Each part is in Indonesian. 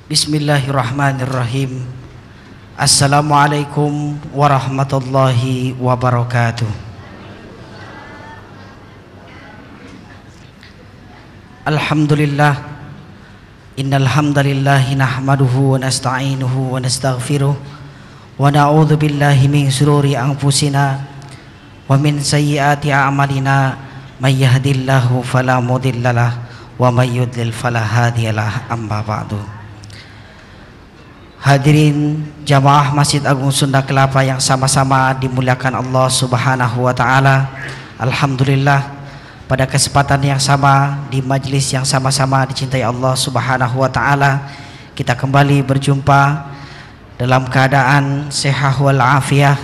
Bismillahirrahmanirrahim. Assalamualaikum warahmatullahi wabarakatuh. Alhamdulillah. Innal hamdalillahi nahmaduhu wa nasta'inuhu wa nastaghfiruh wa na'udzu billahi min shururi anfusina wa min sayyiati a'malina may yahdihillahu fala mudhillalah wa may yudlil fala hadiyalah. Amma ba'du. Hadirin jamaah Masjid Agung Sunda Kelapa yang sama-sama dimuliakan Allah Subhanahu wa taala. Alhamdulillah, pada kesempatan yang sama di majelis yang sama-sama dicintai Allah Subhanahu wa taala, kita kembali berjumpa dalam keadaan sehat wal afiah.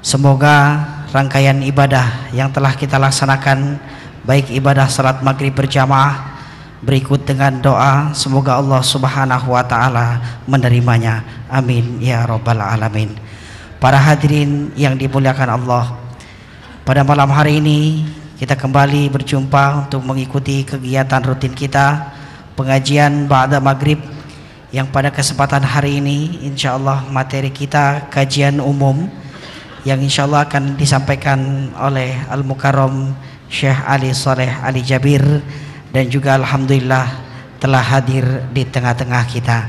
Semoga rangkaian ibadah yang telah kita laksanakan, baik ibadah salat maghrib berjamaah berikut dengan doa, semoga Allah Subhanahu wa taala menerimanya. Amin ya rabbal alamin. Para hadirin yang dimuliakan Allah, pada malam hari ini kita kembali berjumpa untuk mengikuti kegiatan rutin kita, pengajian ba'da maghrib, yang pada kesempatan hari ini insyaallah materi kita kajian umum yang insyaallah akan disampaikan oleh Al-Mukarram Syekh Ali Saleh Ali Jabir, dan juga alhamdulillah telah hadir di tengah-tengah kita.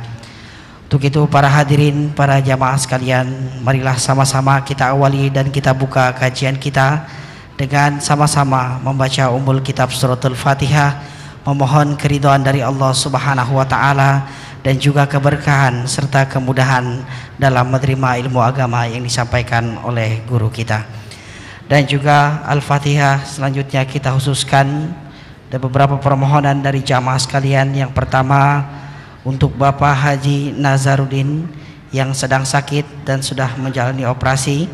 Untuk itu para hadirin, para jamaah sekalian, marilah sama-sama kita awali dan kita buka kajian kita dengan sama-sama membaca ummul kitab suratul Fatihah, memohon keridhaan dari Allah Subhanahu wa taala dan juga keberkahan serta kemudahan dalam menerima ilmu agama yang disampaikan oleh guru kita. Dan juga Al-Fatihah selanjutnya kita khususkan ada beberapa permohonan dari jamaah sekalian. Yang pertama untuk Bapak Haji Nazaruddin yang sedang sakit dan sudah menjalani operasi.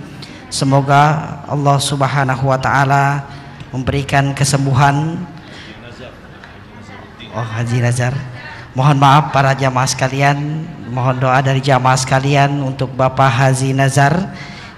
Semoga Allah Subhanahu wa taala memberikan kesembuhan. Oh, Haji Nazar. Mohon maaf para jamaah sekalian, mohon doa dari jamaah sekalian untuk Bapak Haji Nazar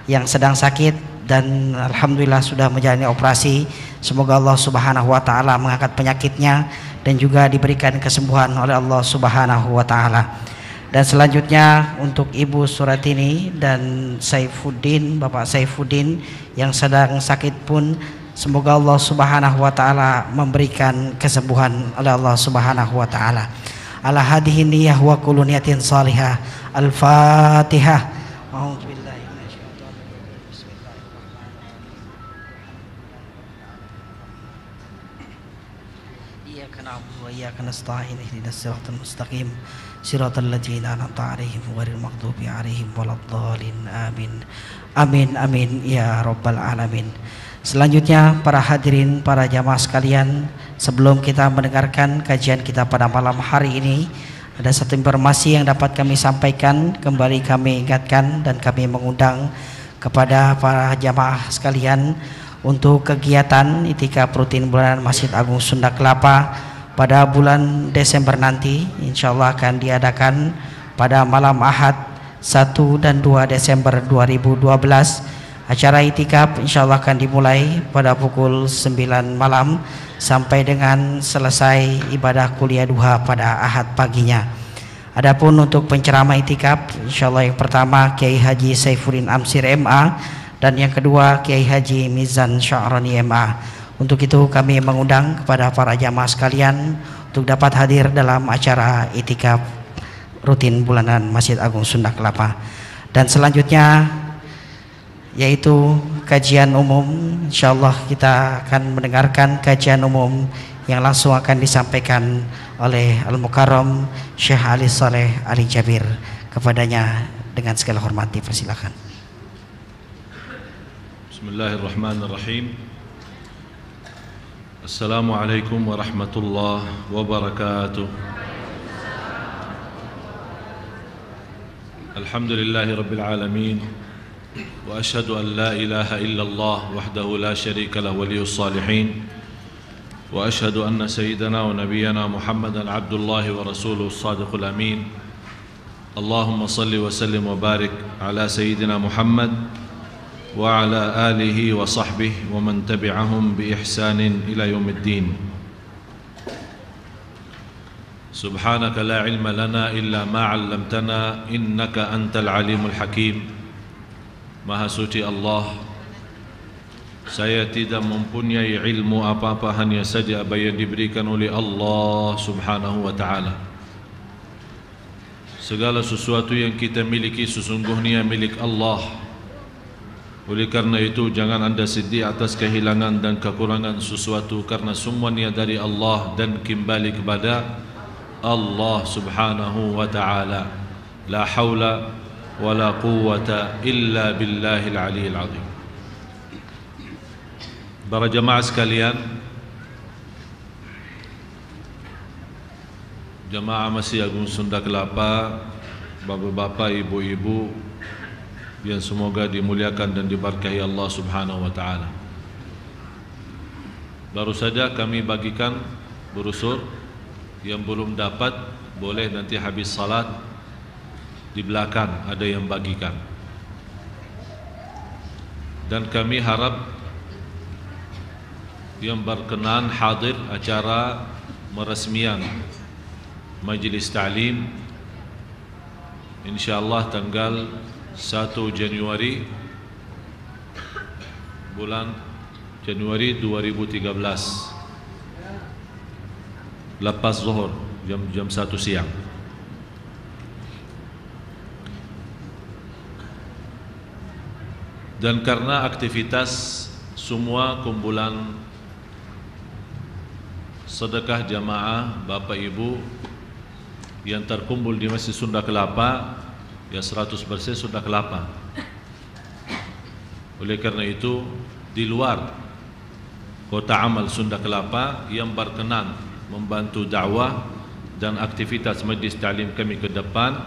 yang sedang sakit dan alhamdulillah sudah menjalani operasi. Semoga Allah Subhanahu wa taala mengangkat penyakitnya dan juga diberikan kesembuhan oleh Allah Subhanahu wa taala. Dan selanjutnya untuk Ibu Suratini dan Saifuddin, Bapak Saifuddin yang sedang sakit pun semoga Allah Subhanahu wa taala memberikan kesembuhan oleh Allah Subhanahu wa taala. Ala hadhihi niyyah wa kullu niyatin salihah. Al-Fatihah. Iyyaka nasta'in ihdinas siratal mustaqim siratal ladzina an'amta 'alaihim ghairil maghdubi 'alaihim waladdallin. Amin. Amin amin ya rabbal alamin. Selanjutnya para hadirin, para jamaah sekalian, sebelum kita mendengarkan kajian kita pada malam hari ini, ada satu informasi yang dapat kami sampaikan. Kembali kami ingatkan dan kami mengundang kepada para jamaah sekalian untuk kegiatan itikaf rutin bulanan Masjid Agung Sunda Kelapa pada bulan Desember nanti, insya Allah akan diadakan pada malam Ahad 1 dan 2 Desember 2012. Acara itikaf insya Allah akan dimulai pada pukul 9 malam sampai dengan selesai ibadah kuliah duha pada Ahad paginya. Adapun untuk penceramah itikaf, insya Allah yang pertama Kiai Haji Saifuddin Amsir MA dan yang kedua Kiai Haji Mizan Sya'rani MA. Untuk itu kami mengundang kepada para jamaah sekalian untuk dapat hadir dalam acara itikaf rutin bulanan Masjid Agung Sunda Kelapa. Dan selanjutnya yaitu kajian umum. Insyaallah kita akan mendengarkan kajian umum yang langsung akan disampaikan oleh Al-Mukarram Syekh Ali Saleh Ali Jabir. Kepadanya dengan segala hormat dipersilakan. Bismillahirrahmanirrahim. Assalamualaikum warahmatullahi wabarakatuh. Alhamdulillahi rabbil alamin. Wa ashhadu an la ilaha illallah wahdahu la syarika lahu waliyus salihin. Wa ashhadu anna sayyidana wa nabiyyana Muhammadan abdullahi wa rasuluhu as-sadiqul amin. Allahumma salli wa sallim wa barik ala sayyidina Muhammad وعلى آله وصحبه ومن تبعهم بإحسان إلى يوم الدين. Subhanaka la ilma lana illa ma 'allamtana innaka antal alimul hakim. Maha suci Allah, saya tidak mempunyai ilmu apa-apa, hanya saja apa yang diberikan oleh Allah Subhanahu wa ta'ala. Segala sesuatu yang kita miliki sesungguhnya milik Allah. Oleh karena itu jangan anda sedih atas kehilangan dan kekurangan sesuatu, karena semuanya dari Allah dan kembali kepada Allah Subhanahu wa ta'ala. La haula wa la quwwata illa billahil aliyil azim. Para jamaah sekalian, jamaah Masjid Agung Sunda Kelapa, bapak-bapak, ibu-ibu yang semoga dimuliakan dan diberkahi Allah Subhanahu wa ta'ala. Baru saja kami bagikan brosur. Yang belum dapat boleh nanti habis salat di belakang ada yang bagikan. Dan kami harap yang berkenan hadir acara meresmian majlis ta'lim insyaallah tanggal 1 Januari bulan Januari 2013 lepas zuhur jam 1 siang. Dan karena aktivitas semua kumpulan sedekah jamaah Bapak Ibu yang terkumpul di Masjid Sunda Kelapa, ya 100% Sunda Kelapa. Oleh karena itu di luar kota amal Sunda Kelapa yang berkenan membantu dakwah dan aktivitas majlis ta'lim kami ke depan,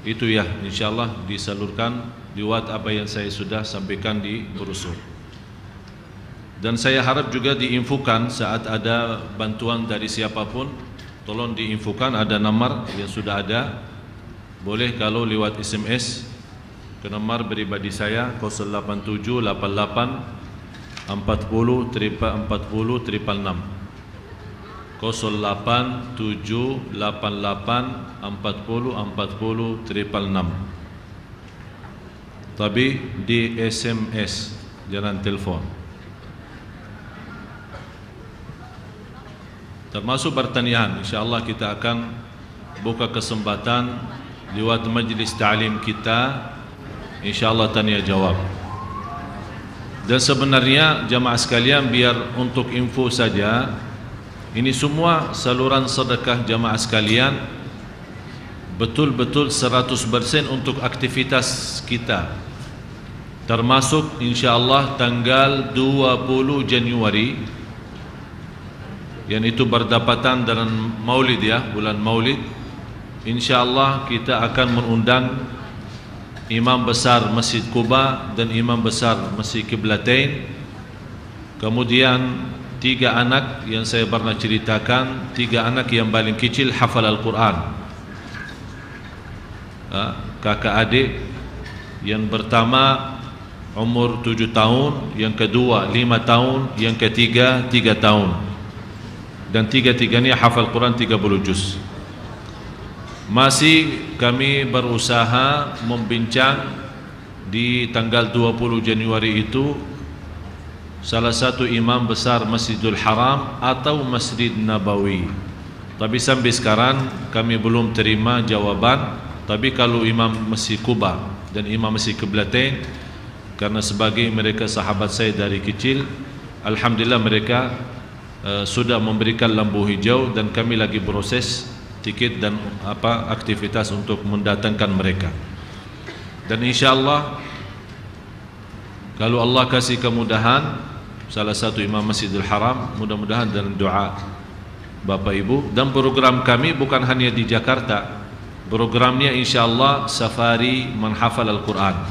itu ya insyaallah disalurkan lewat apa yang saya sudah sampaikan di brosur. Dan saya harap juga diinfokan saat ada bantuan dari siapapun, tolong diinfokan, ada nomor yang sudah ada. Boleh kalau lewat SMS ke nomor pribadi saya 08788 40 340 346 08788 40 40 346. Tapi di SMS, jangan telepon. Termasuk pertanyaan, insyaallah kita akan buka kesempatan lewat majlis ta'lim kita, insyaallah tanya jawab. Dan sebenarnya jamaah sekalian, biar untuk info saja, ini semua saluran sedekah jamaah sekalian betul-betul 100% untuk aktivitas kita, termasuk insyaallah tanggal 20 Januari yang itu berdapatan dengan Maulid, ya, bulan Maulid. Insyaallah kita akan mengundang Imam Besar Masjid Quba dan Imam Besar Masjid Qiblatain. Kemudian 3 anak yang saya pernah ceritakan, 3 anak yang paling kecil hafal Al-Quran, kakak adik. Yang pertama umur 7 tahun, yang kedua 5 tahun, yang ketiga 3 tahun. Dan tiga-tiganya hafal Quran 30 juz. Masih kami berusaha membincang di tanggal 20 Januari itu salah satu imam besar Masjidul Haram atau Masjid Nabawi. Tapi sampai sekarang kami belum terima jawaban. Tapi kalau imam Masjid Quba dan imam Masjid Qiblatain, karena sebagai mereka sahabat saya dari kecil, alhamdulillah mereka sudah memberikan lampu hijau, dan kami lagi proses tiket dan aktivitas untuk mendatangkan mereka. Dan insyaallah kalau Allah kasih kemudahan, salah satu imam Masjidil Haram, mudah-mudahan dengan doa Bapak Ibu. Dan program kami bukan hanya di Jakarta, programnya insyaallah safari menghafal Al-Quran.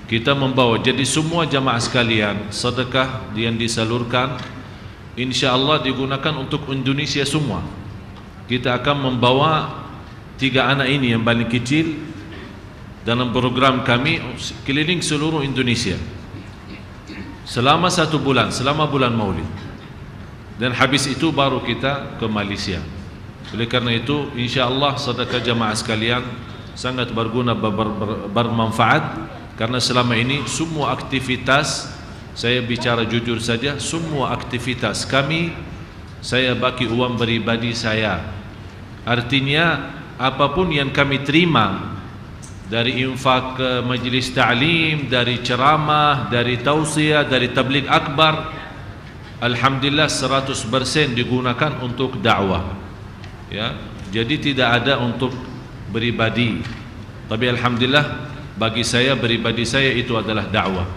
Kita membawa, jadi semua jamaah sekalian sedekah yang disalurkan insyaallah digunakan untuk Indonesia semua. Kita akan membawa 3 anak ini yang paling kecil dalam program kami keliling seluruh Indonesia selama 1 bulan, selama bulan Maulid. Dan habis itu baru kita ke Malaysia. Oleh karena itu, insya-Allah sedekah jamaah sekalian sangat berguna, bermanfaat, karena selama ini semua aktivitas, saya bicara jujur saja, semua aktivitas kami saya bagi uang pribadi saya. Artinya apapun yang kami terima dari infak ke majlis ta'lim, dari ceramah, dari tausiah, dari tabligh akbar, alhamdulillah 100% digunakan untuk dakwah. Ya, jadi tidak ada untuk pribadi. Tapi alhamdulillah bagi saya, pribadi saya itu adalah dakwah.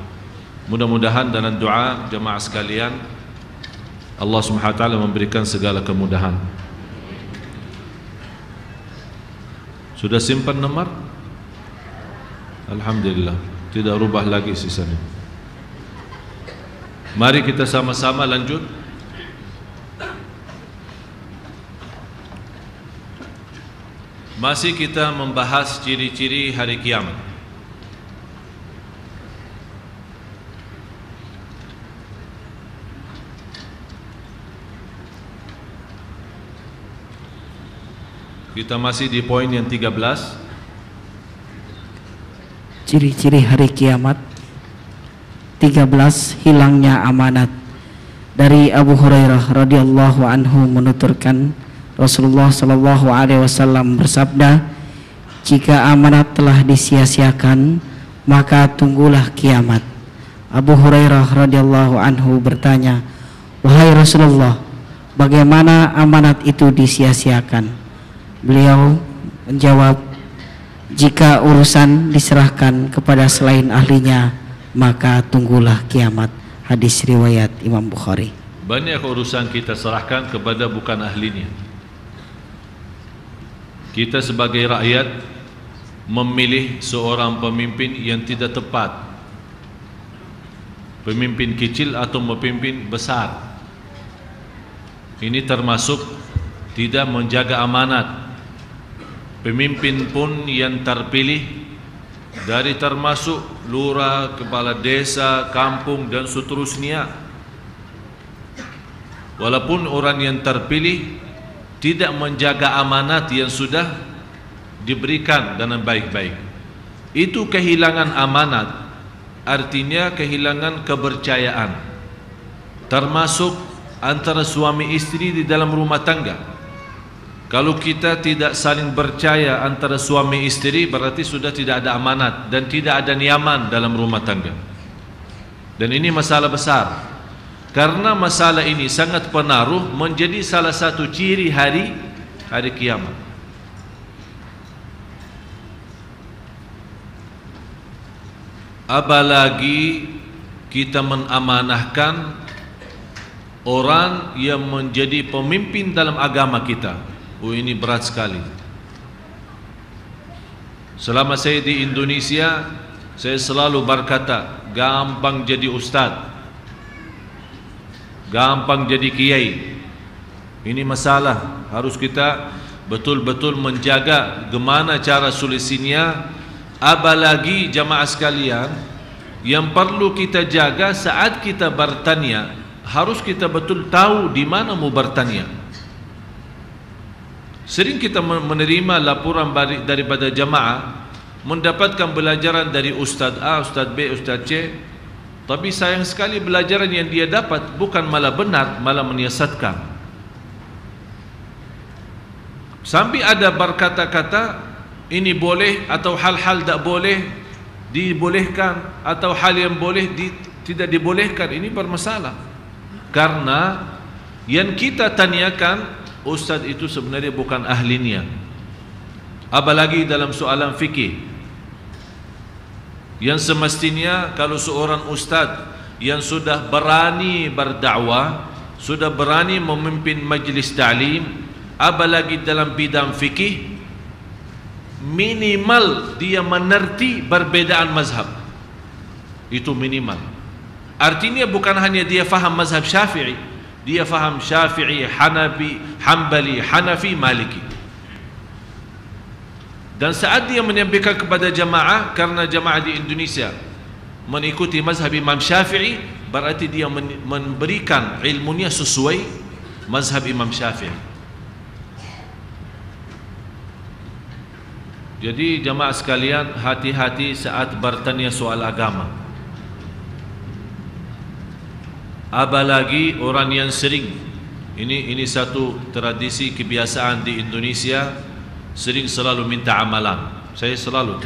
Mudah-mudahan dalam doa jemaah sekalian Allah Subhanahu wa taala memberikan segala kemudahan. Sudah simpan nomor? Alhamdulillah, tidak rubah lagi sisanya. Mari kita sama-sama lanjut. Masih kita membahas ciri-ciri hari kiamat. Kita masih di poin yang 13. Ciri-ciri hari kiamat. 13. Hilangnya amanat. Dari Abu Hurairah radhiyallahu anhu menuturkan, Rasulullah sallallahu alaihi wasallam bersabda, jika amanat telah disia-siakan, maka tunggulah kiamat. Abu Hurairah radhiyallahu anhu bertanya, wahai Rasulullah, bagaimana amanat itu disia-siakan? Beliau menjawab, jika urusan diserahkan kepada selain ahlinya, maka tunggulah kiamat. Hadis riwayat Imam Bukhari. Banyak urusan kita serahkan kepada bukan ahlinya. Kita sebagai rakyat memilih seorang pemimpin yang tidak tepat, pemimpin kecil atau pemimpin besar. Ini termasuk tidak menjaga amanat. Pemimpin pun yang terpilih dari termasuk lurah, kepala desa, kampung dan seterusnya, walaupun orang yang terpilih tidak menjaga amanat yang sudah diberikan dengan baik-baik, itu kehilangan amanat, artinya kehilangan kepercayaan, termasuk antara suami istri di dalam rumah tangga. Kalau kita tidak saling percaya antara suami istri, berarti sudah tidak ada amanat dan tidak ada nyaman dalam rumah tangga. Dan ini masalah besar, karena masalah ini sangat pengaruh menjadi salah satu ciri hari kiamat. Apalagi kita menamanahkan orang yang menjadi pemimpin dalam agama kita. Ini berat sekali. Selama saya di Indonesia, saya selalu berkata, gampang jadi ustaz, gampang jadi kiai. Ini masalah, harus kita betul-betul menjaga bagaimana cara solusinya. Apalagi jamaah sekalian, yang perlu kita jaga saat kita bertanya, harus kita betul tahu di mana mau bertanya. Sering kita menerima laporan daripada jamaah, mendapatkan belajaran dari Ustaz A, Ustaz B, Ustaz C, tapi sayang sekali belajaran yang dia dapat bukan malah benar, malah menyesatkan. Sampai ada berkata-kata ini boleh atau hal-hal tak boleh dibolehkan, atau hal yang boleh tidak dibolehkan. Ini bermasalah, karena yang kita tanyakan ustaz itu sebenarnya bukan ahlinya. Apalagi dalam soalan fikih, yang semestinya kalau seorang ustaz yang sudah berani berdakwah, sudah berani memimpin majlis ta'lim, apalagi dalam bidang fikih, minimal dia mengerti perbedaan mazhab. Itu minimal. Artinya bukan hanya dia faham mazhab Syafi'i, dia faham Syafi'i, Hanafi, Hambali, Hanafi, Maliki. Dan saat dia menyampaikan kepada jamaah, karena jamaah di Indonesia mengikuti mazhab Imam Syafi'i, berarti dia memberikan ilmunya sesuai mazhab Imam Syafi'i. Jadi jamaah sekalian, hati-hati saat bertanya soal agama. Apalagi orang yang sering, ini satu tradisi kebiasaan di Indonesia, sering selalu minta amalan. Saya selalu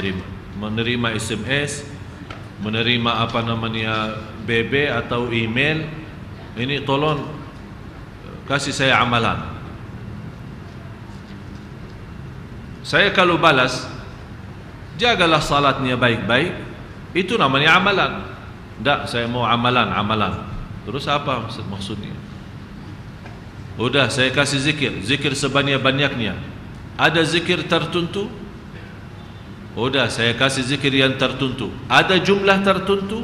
menerima SMS, menerima BB atau email, ini tolong kasih saya amalan. Saya kalau balas, jagalah salatnya baik-baik, itu namanya amalan. Tidak, saya mau amalan. Terus apa maksudnya? Udah, saya kasih zikir sebanyak-banyaknya. Ada zikir tertentu? Udah, saya kasih zikir yang tertentu. Ada jumlah tertentu?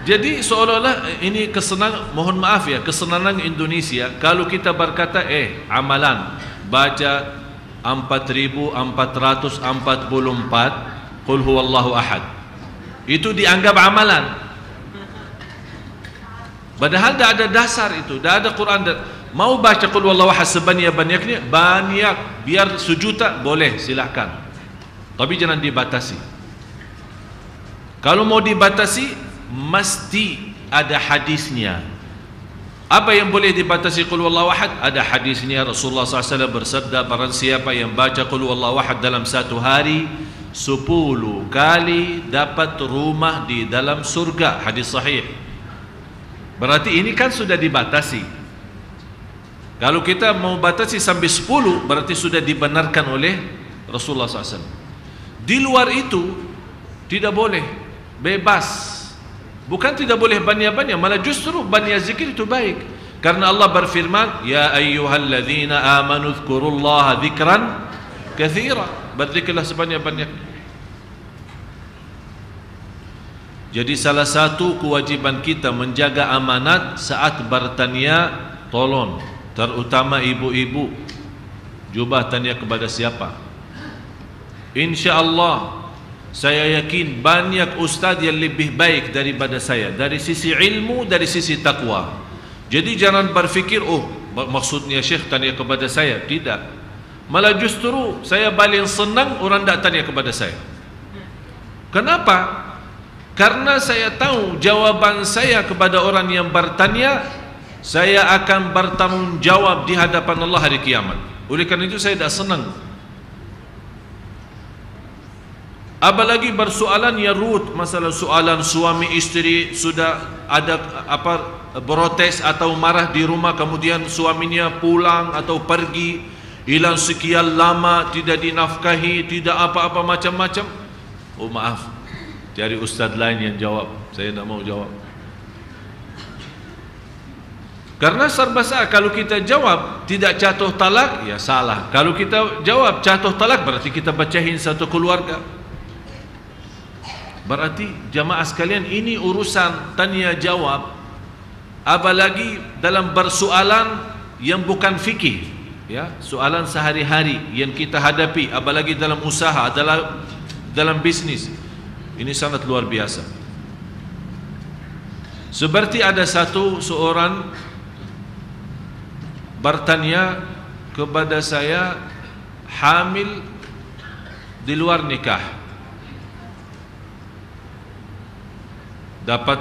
Jadi seolah-olah ini kesenangan, mohon maaf ya, kesenangan Indonesia kalau kita berkata amalan baca 4444 qul huwallahu ahad, itu dianggap amalan. Padahal tidak ada dasar itu, tidak ada Quran. Mau baca qul huwallahu ahad sebanyak-banyaknya, banyak, biar sejuta boleh, silakan. Tapi jangan dibatasi. Kalau mau dibatasi, mesti ada hadisnya. Apa yang boleh dibatasi qul huwallahu ahad? Ada hadisnya. Rasulullah SAW bersabda, barang siapa yang baca qul huwallahu ahad dalam satu hari 10 kali dapat rumah di dalam surga. Hadis sahih. Berarti ini kan sudah dibatasi. Kalau kita mau batasi sampai 10, berarti sudah dibenarkan oleh Rasulullah SAW. Di luar itu tidak boleh, bebas. Bukan tidak boleh banyak-banyak, malah justru banyak zikir itu baik. Karena Allah berfirman, ya ayyuhalladzina amanu dzkurullaha dzikran katsira. Berzikirlah sebanyak-banyaknya. Jadi salah satu kewajiban kita menjaga amanat saat bertanya, tolong, terutama ibu-ibu, cuba tanya kepada siapa? InsyaAllah saya yakin banyak ustaz yang lebih baik daripada saya dari sisi ilmu, dari sisi takwa. Jadi jangan berfikir, maksudnya Syekh tanya kepada saya. Tidak. Malah justru saya paling senang orang tak tanya kepada saya. Kenapa? Karena saya tahu jawaban saya kepada orang yang bertanya, saya akan bertanggung jawab di hadapan Allah hari kiamat. Oleh karena itu saya tak senang. Apalagi bersoalan yang ruwet, masalah soalan suami istri sudah ada protes atau marah di rumah, kemudian suaminya pulang atau pergi, hilang sekian lama, tidak dinafkahi, tidak apa-apa macam-macam. Oh maaf, cari ustaz lain yang jawab, saya tidak mau jawab. Karena serba salah, kalau kita jawab tidak jatuh talak, ya salah. Kalau kita jawab jatuh talak, berarti kita bacahin satu keluarga. Berarti jamaah sekalian, ini urusan tanya jawab, apalagi dalam bersoalan yang bukan fikih, ya, soalan sehari-hari yang kita hadapi, apalagi dalam usaha, dalam bisnis. Ini sangat luar biasa. Seperti ada seorang bertanya kepada saya, hamil di luar nikah. Dapat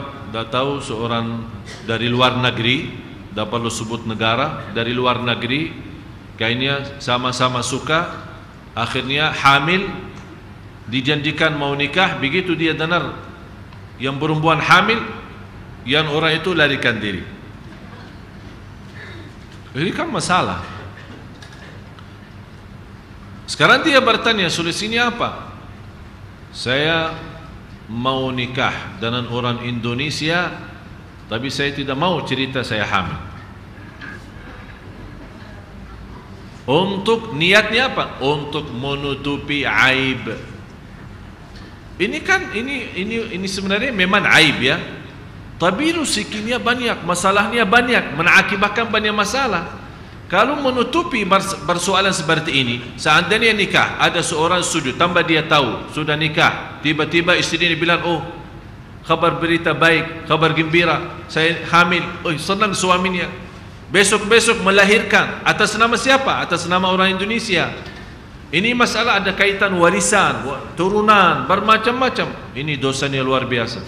tahu seorang dari luar negeri, dapat lo sebut negara, dari luar negeri, kayaknya sama-sama suka, akhirnya hamil, dijanjikan mau nikah, begitu dia dengar yang perempuan hamil, yang orang itu larikan diri. Ini kan masalah. Sekarang dia bertanya, solusinya apa? Saya mau nikah dengan orang Indonesia, tapi saya tidak mau cerita saya hamil. Untuk niatnya apa? Untuk menutupi aib. Ini kan ini sebenarnya memang aib ya. Tapi rezekinya banyak, masalahnya banyak, mengakibatkan banyak masalah. Kalau menutupi persoalan seperti ini, seandainya nikah, ada seorang sujud, tambah dia tahu sudah nikah, tiba-tiba istri ini bilang, oh kabar berita baik, kabar gembira, saya hamil, oh senang suaminya, besok-besok melahirkan, atas nama siapa? Atas nama orang Indonesia. Ini masalah ada kaitan warisan, turunan, bermacam-macam. Ini dosanya luar biasa.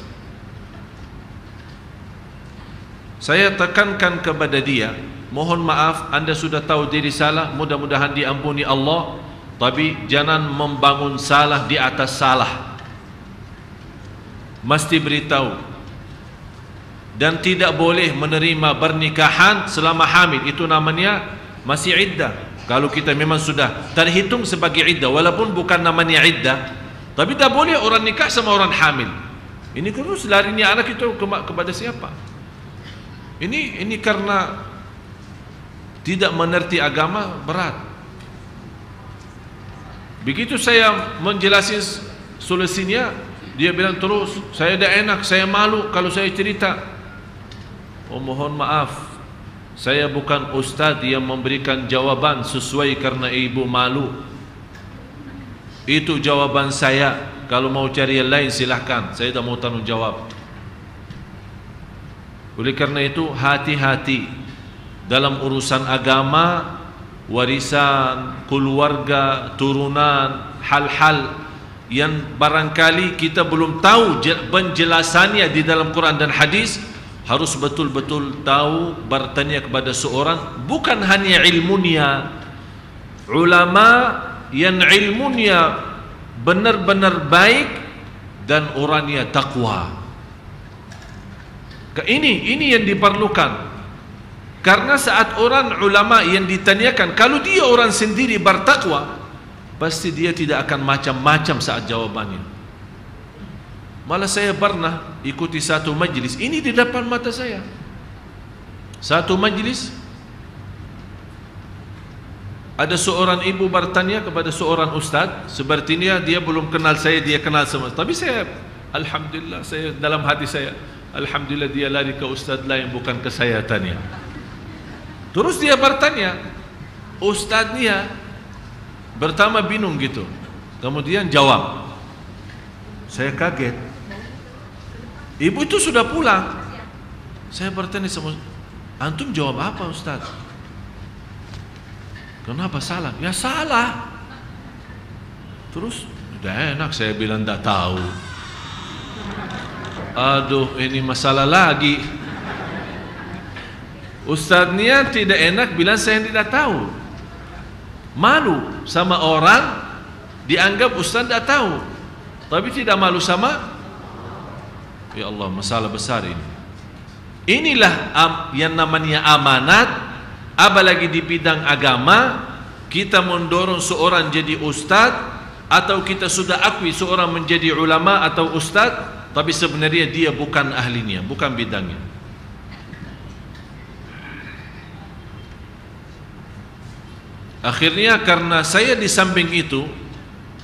Saya tekankan kepada dia, mohon maaf, anda sudah tahu diri salah, mudah-mudahan diampuni Allah, tapi jangan membangun salah di atas salah. Mesti beritahu. Dan tidak boleh menerima pernikahan selama hamil. Itu namanya masih iddah. Kalau kita memang sudah terhitung sebagai iddah, walaupun bukan namanya iddah, tapi tak boleh orang nikah sama orang hamil. Ini terus larinya anak itu kepada siapa? Ini karena tidak mengerti agama, berat. Begitu saya menjelaskan solusinya, dia bilang terus, saya dah enak, saya malu kalau saya cerita. Oh, mohon maaf, saya bukan ustaz yang memberikan jawaban sesuai karena ibu malu. Itu jawaban saya. Kalau mau cari yang lain silahkan, saya tak mau tanggung jawab. Oleh karena itu, hati-hati dalam urusan agama, warisan, keluarga, turunan, hal-hal yang barangkali kita belum tahu penjelasannya di dalam Quran dan hadis. Harus betul-betul tahu, bertanya kepada seorang, bukan hanya ilmunya, ulama yang ilmunya benar-benar baik dan orangnya takwa. Ini yang diperlukan. Karena saat orang ulama yang ditanyakan, kalau dia orang sendiri bertakwa, pasti dia tidak akan macam-macam saat jawabannya. Malah saya pernah ikuti satu majlis, ini di depan mata saya. Satu majlis, ada seorang ibu bertanya kepada seorang ustaz, sepertinya dia belum kenal saya, dia kenal sama. Tapi saya, alhamdulillah, saya dalam hati saya, alhamdulillah dia lari ke ustaz lain, bukan ke saya tanya. Terus dia bertanya, ustaznya pertama bingung gitu, kemudian jawab. Saya kaget. Ibu itu sudah pulang. Saya bertanya sama, antum jawab apa ustaz? Kenapa salah? Ya salah. Terus, udah enak saya bilang tak tahu. Aduh, ini masalah lagi. Ustaznya tidak enak bilang saya tidak tahu. Malu sama orang dianggap ustaz tidak tahu, tapi tidak malu sama. Ya Allah, masalah besar ini. Inilah yang namanya amanat. Apalagi di bidang agama, kita mendorong seorang jadi ustaz, atau kita sudah akui seorang menjadi ulama atau ustaz, tapi sebenarnya dia bukan ahlinya, bukan bidangnya. Akhirnya karena saya di samping itu,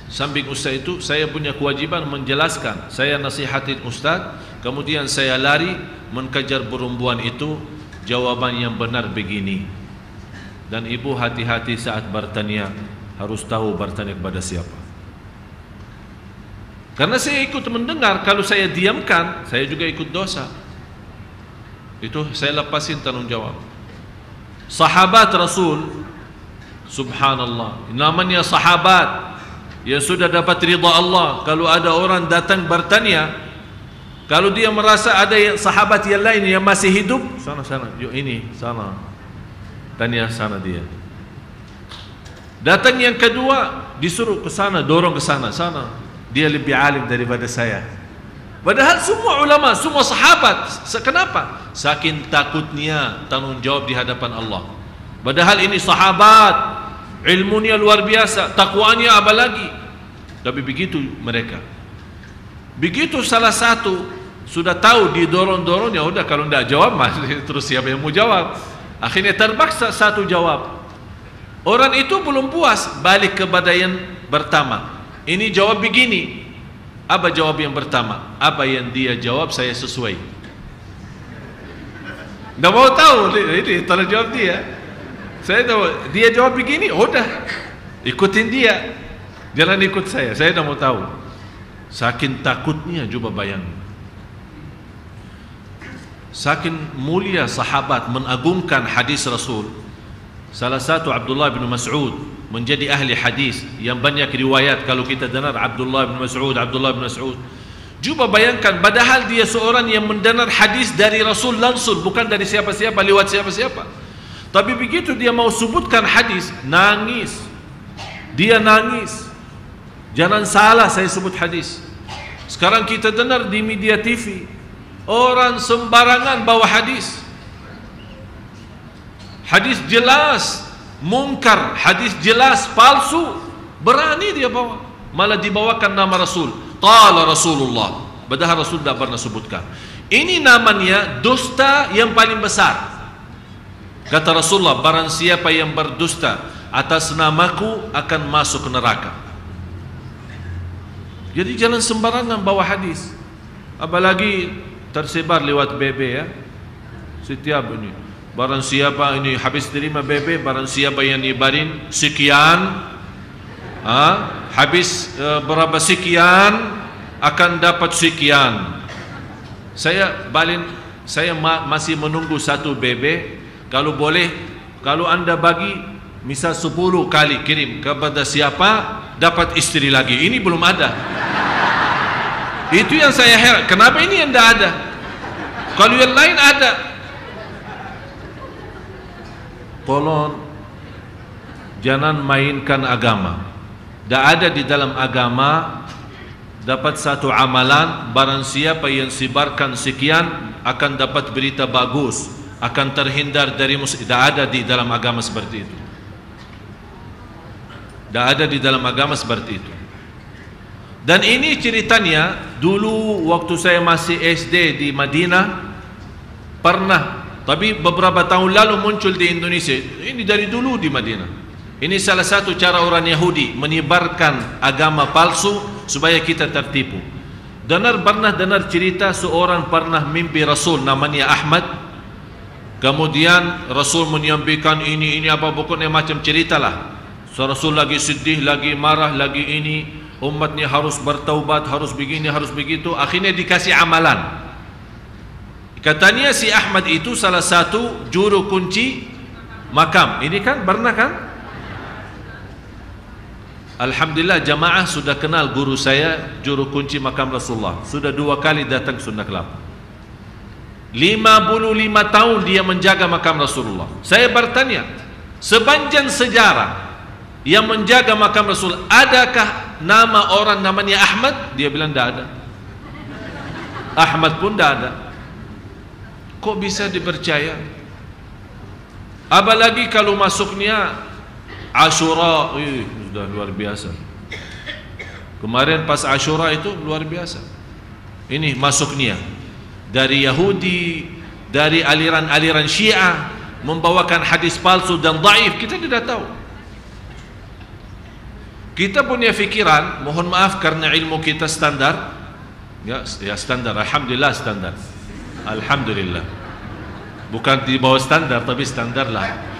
samping ustaz itu, saya punya kewajiban menjelaskan. Saya nasihatin ustaz, kemudian saya lari menkejar perempuan itu, jawaban yang benar begini. Dan ibu hati-hati saat bertanya, harus tahu bertanya kepada siapa. Karena saya ikut mendengar, kalau saya diamkan, saya juga ikut dosa. Itu saya lepasin tanggung jawab. Sahabat Rasul, subhanallah, namanya sahabat yang sudah dapat ridha Allah. Kalau ada orang datang bertanya, kalau dia merasa ada sahabat yang lain yang masih hidup, sana, yuk ini, sana, tanya sana dia. Datang yang kedua, disuruh ke sana, dorong ke sana, dia lebih alim daripada saya. Padahal semua ulama, semua sahabat. Kenapa? Saking takutnya tanggung jawab di hadapan Allah. Padahal ini sahabat, ilmunya luar biasa, takwanya apalagi. Tapi begitu mereka. Begitu salah satu sudah tahu didorong-dorong, ya udah kalau tidak jawab terus siapa yang mau jawab? Akhirnya terpaksa satu jawab. Orang itu belum puas, balik kepada yang pertama. Ini jawab begini. Apa jawab yang pertama? Apa yang dia jawab saya sesuai. Tidak mau tahu, ini tolong jawab dia. Saya tahu dia jawab begini, udah ikutin dia, jangan ikut saya tidak mau tahu. Saking takutnya, coba bayangkan. Saking mulia sahabat mengagungkan hadis Rasul. Salah satu Abdullah bin Mas'ud menjadi ahli hadis yang banyak riwayat. Kalau kita dengar Abdullah bin Mas'ud, Abdullah bin Mas'ud, cuba bayangkan, padahal dia seorang yang mendengar hadis dari Rasul langsung, bukan dari siapa-siapa, lewat siapa-siapa. Tapi begitu dia mau sebutkan hadis, nangis. Dia nangis. Jangan salah saya sebut hadis. Sekarang kita dengar di media TV, orang sembarangan bawa hadis. Hadis jelas mungkar, hadis jelas palsu, berani dia bawa. Malah dibawakan nama Rasul. Qala Rasulullah. Padahal Rasul tidak pernah sebutkan. Ini namanya dusta yang paling besar. Kata Rasulullah, barang siapa yang berdusta atas namaku akan masuk neraka. Jadi jangan sembarangan bawa hadis. Apalagi tersebar lewat BB ya. Setiap ini, barang siapa ini habis terima BB, barang siapa yang nyebarin sekian, habis berapa sekian akan dapat sekian. Saya masih menunggu satu BB. Kalau boleh, kalau anda bagi misal 10 kali kirim kepada siapa, dapat istri lagi. Ini belum ada. Itu yang saya heran, kenapa ini yang tidak ada? Kalau yang lain ada. Tolong jangan mainkan agama. Tak ada di dalam agama dapat satu amalan, barang siapa yang sebarkan sekian akan dapat berita bagus, akan terhindar dari musuh. Tak ada di dalam agama seperti itu. Tak ada di dalam agama seperti itu. Dan ini ceritanya dulu waktu saya masih SD di Madinah pernah. Tapi beberapa tahun lalu muncul di Indonesia. Ini dari dulu di Madinah. Ini salah satu cara orang Yahudi menyebarkan agama palsu supaya kita tertipu. Pernah dengar cerita seorang pernah mimpi Rasul namanya Ahmad. Kemudian Rasul menyampaikan ini apa, pokoknya macam ceritalah. So, Rasul lagi sedih, lagi marah, lagi ini, umatnya harus bertaubat, harus begini, harus begitu. Akhirnya dikasih amalan. Katanya si Ahmad itu salah satu juru kunci makam. Ini kan pernah kan? Alhamdulillah jamaah sudah kenal guru saya, juru kunci makam Rasulullah. Sudah 2 kali datang Sunda Kelapa. 55 tahun dia menjaga makam Rasulullah. Saya bertanya, sepanjang sejarah yang menjaga makam Rasul, adakah nama orang namanya Ahmad? Dia bilang tidak ada. Ahmad pun tidak ada. Kok bisa dipercaya? Apalagi kalau masuknya Ashura, sudah luar biasa. Kemarin pas Ashura itu luar biasa. Ini masuknya dari Yahudi, dari aliran-aliran Syiah, membawakan hadis palsu dan dhaif. Kita tidak tahu. Kita punya fikiran, mohon maaf karena ilmu kita standar. Ya standar, alhamdulillah standar. Alhamdulillah. Bukan di bawah standar, tapi standar lah.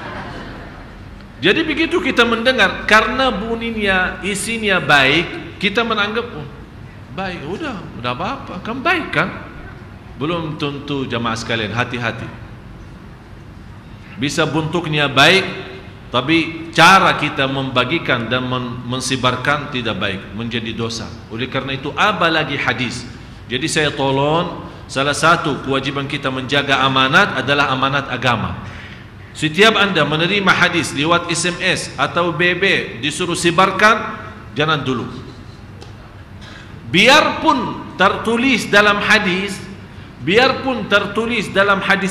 Jadi begitu kita mendengar, karena bunyinya, isinya baik, kita menanggap baik, udah apa-apa, kan baik kan? Belum tentu jamaah sekalian, hati-hati. Bisa bentuknya baik, tapi cara kita membagikan dan mensebarkan tidak baik, menjadi dosa. Oleh karena itu, apalagi hadis. Jadi saya tolong, salah satu kewajiban kita menjaga amanat adalah amanat agama. Setiap anda menerima hadis lewat SMS atau BB disuruh sebarkan, jangan dulu. Biarpun tertulis dalam hadis,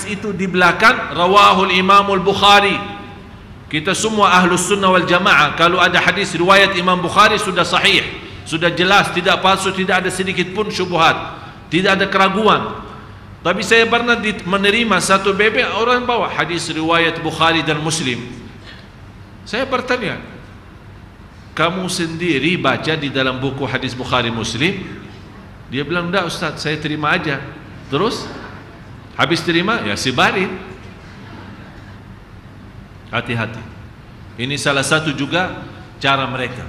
itu di belakang rawahul Imamul Bukhari. Kita semua ahlus sunnah wal jamaah, kalau ada hadis riwayat Imam Bukhari sudah sahih, sudah jelas, tidak palsu, tidak ada sedikit pun syubhat, tidak ada keraguan. Tapi saya pernah menerima satu BB, orang bawa hadis riwayat Bukhari dan Muslim. Saya bertanya, kamu sendiri baca di dalam buku hadis Bukhari Muslim? Dia bilang, enggak Ustaz, saya terima aja. Terus habis terima, ya sebarin. Hati-hati. Ini salah satu juga cara mereka,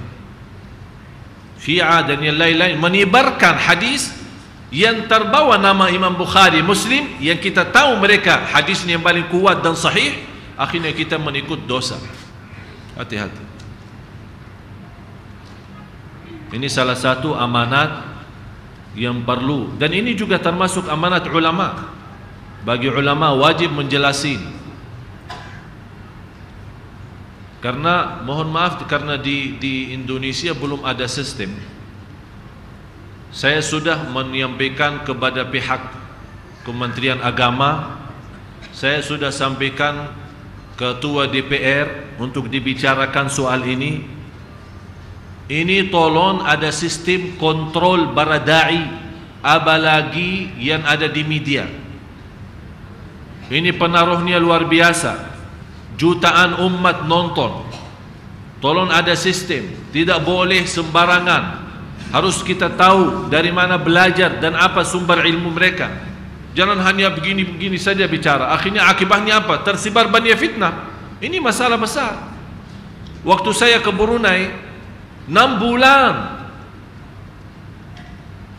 Syiah dan yang lain-lain, menyebarkan hadis yang terbawa nama Imam Bukhari, Muslim, yang kita tahu mereka hadisnya yang paling kuat dan sahih. akhirnya kita mengikut dosa. Hati-hati. Ini salah satu amanat yang perlu, dan ini juga termasuk amanat ulama. Bagi ulama wajib menjelasin. Karena mohon maaf, karena di Indonesia belum ada sistem. Saya sudah menyampaikan kepada pihak Kementerian Agama, saya sudah sampaikan Ketua DPR untuk dibicarakan soal ini. Ini tolong ada sistem kontrol baradai, apalagi yang ada di media. Ini pengaruhnya luar biasa. Jutaan umat nonton. Tolong ada sistem, tidak boleh sembarangan. Harus kita tahu dari mana belajar dan apa sumber ilmu mereka. Jangan hanya begini-begini saja bicara. Akhirnya akibatnya apa? Tersebar banyak fitnah. Ini masalah besar. Waktu saya ke Brunei 6 bulan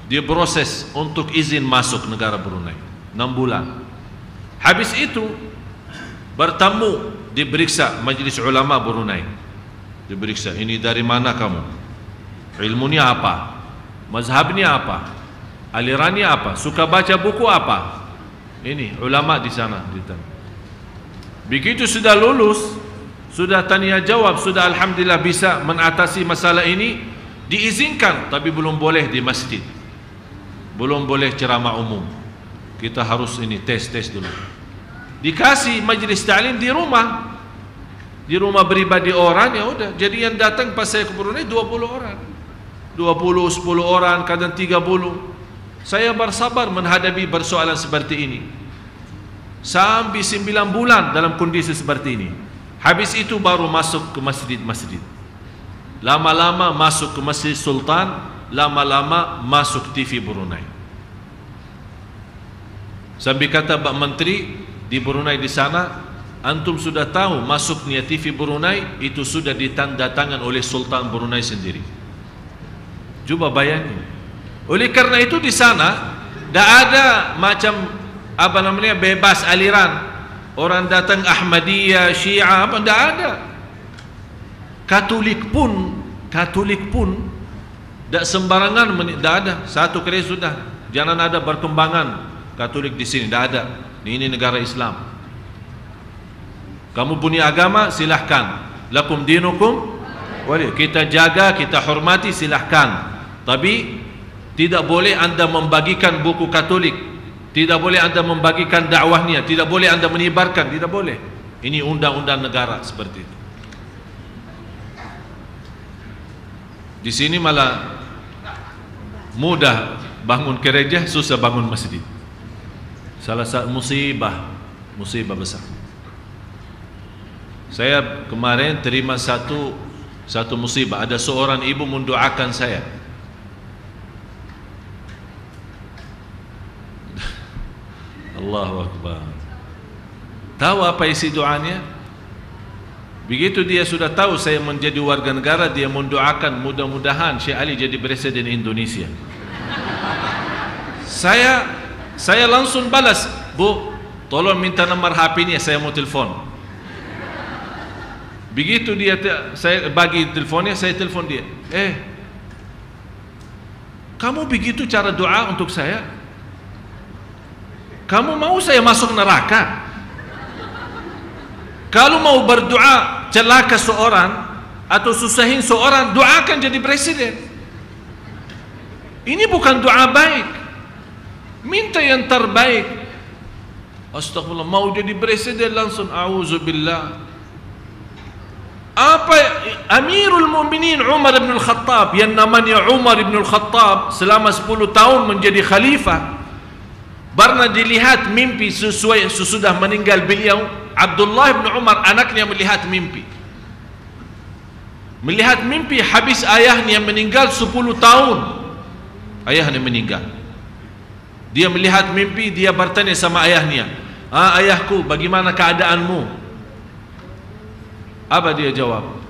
dia proses untuk izin masuk negara Brunei. 6 bulan. Habis itu bertemu, diperiksa Majlis Ulama Brunei. Diperiksa, ini dari mana kamu? Ilmunya apa? Mazhabnya apa? Alirannya apa? Suka baca buku apa? Ini ulama di sana ditanya. Begitu sudah lulus, sudah tanya jawab, sudah alhamdulillah bisa mengatasi masalah ini, diizinkan, tapi belum boleh di masjid. Belum boleh ceramah umum. Kita harus ini tes dulu. Dikasih majlis ta'lim di rumah. Di rumah pribadi orang, ya udah. Jadi yang datang pas saya ke Brunei 20 orang. 20, 10 orang, kadang 30. Saya bersabar menghadapi persoalan seperti ini sampai 9 bulan dalam kondisi seperti ini. Habis itu baru masuk ke masjid-masjid. Lama-lama masuk ke Masjid Sultan, lama-lama masuk TV Brunei. Sampai kata Pak Menteri di Brunei di sana, antum sudah tahu masuknya TV Brunei itu sudah ditandatangan oleh Sultan Brunei sendiri. Coba bayangin. Oleh karena itu di sana tidak ada macam apa namanya bebas aliran. Orang datang Ahmadiyah, Syiah apa tidak ada. Katolik pun tidak sembarangan, tidak ada. Satu kali sudah, jangan ada perkembangan Katolik di sini, tidak ada. Ini negara Islam. Kamu punya agama, silahkan. Lakum dinukum wali. Kita jaga, kita hormati, silahkan. Tapi tidak boleh anda membagikan buku Katolik, tidak boleh anda membagikan dakwahnya, tidak boleh anda menyebarkan, tidak boleh. Ini undang-undang negara seperti itu. Di sini malah mudah bangun gereja, susah bangun masjid. Salah satu musibah besar. Saya kemarin terima satu musibah. Ada seorang ibu mendoakan saya. Allahu Akbar. Tahu apa isi doanya? Begitu dia sudah tahu saya menjadi warga negara, dia mendoakan mudah-mudahan Syekh Ali jadi presiden Indonesia. Saya langsung balas, Bu, tolong minta nomor HP-nya, saya mau telepon. Begitu dia saya bagi teleponnya, saya telepon dia. Kamu begitu cara doa untuk saya? Kamu mau saya masuk neraka? Kalau mau berdoa celaka seorang atau susahin seorang, doakan jadi presiden. Ini bukan doa baik. Minta yang terbaik. Astagfirullah, mau jadi presiden langsung a'udzubillah. Apa Amirul Mukminin Umar bin Al-Khattab, yang namanya Umar bin Al-Khattab selama 10 tahun menjadi khalifah, pernah dilihat mimpi sesudah meninggal beliau. Abdullah bin Umar anaknya melihat mimpi. Melihat mimpi habis ayahnya meninggal 10 tahun. Ayahnya meninggal. Dia melihat mimpi, dia bertanya sama ayahnya, ayahku, bagaimana keadaanmu? Apa dia jawab?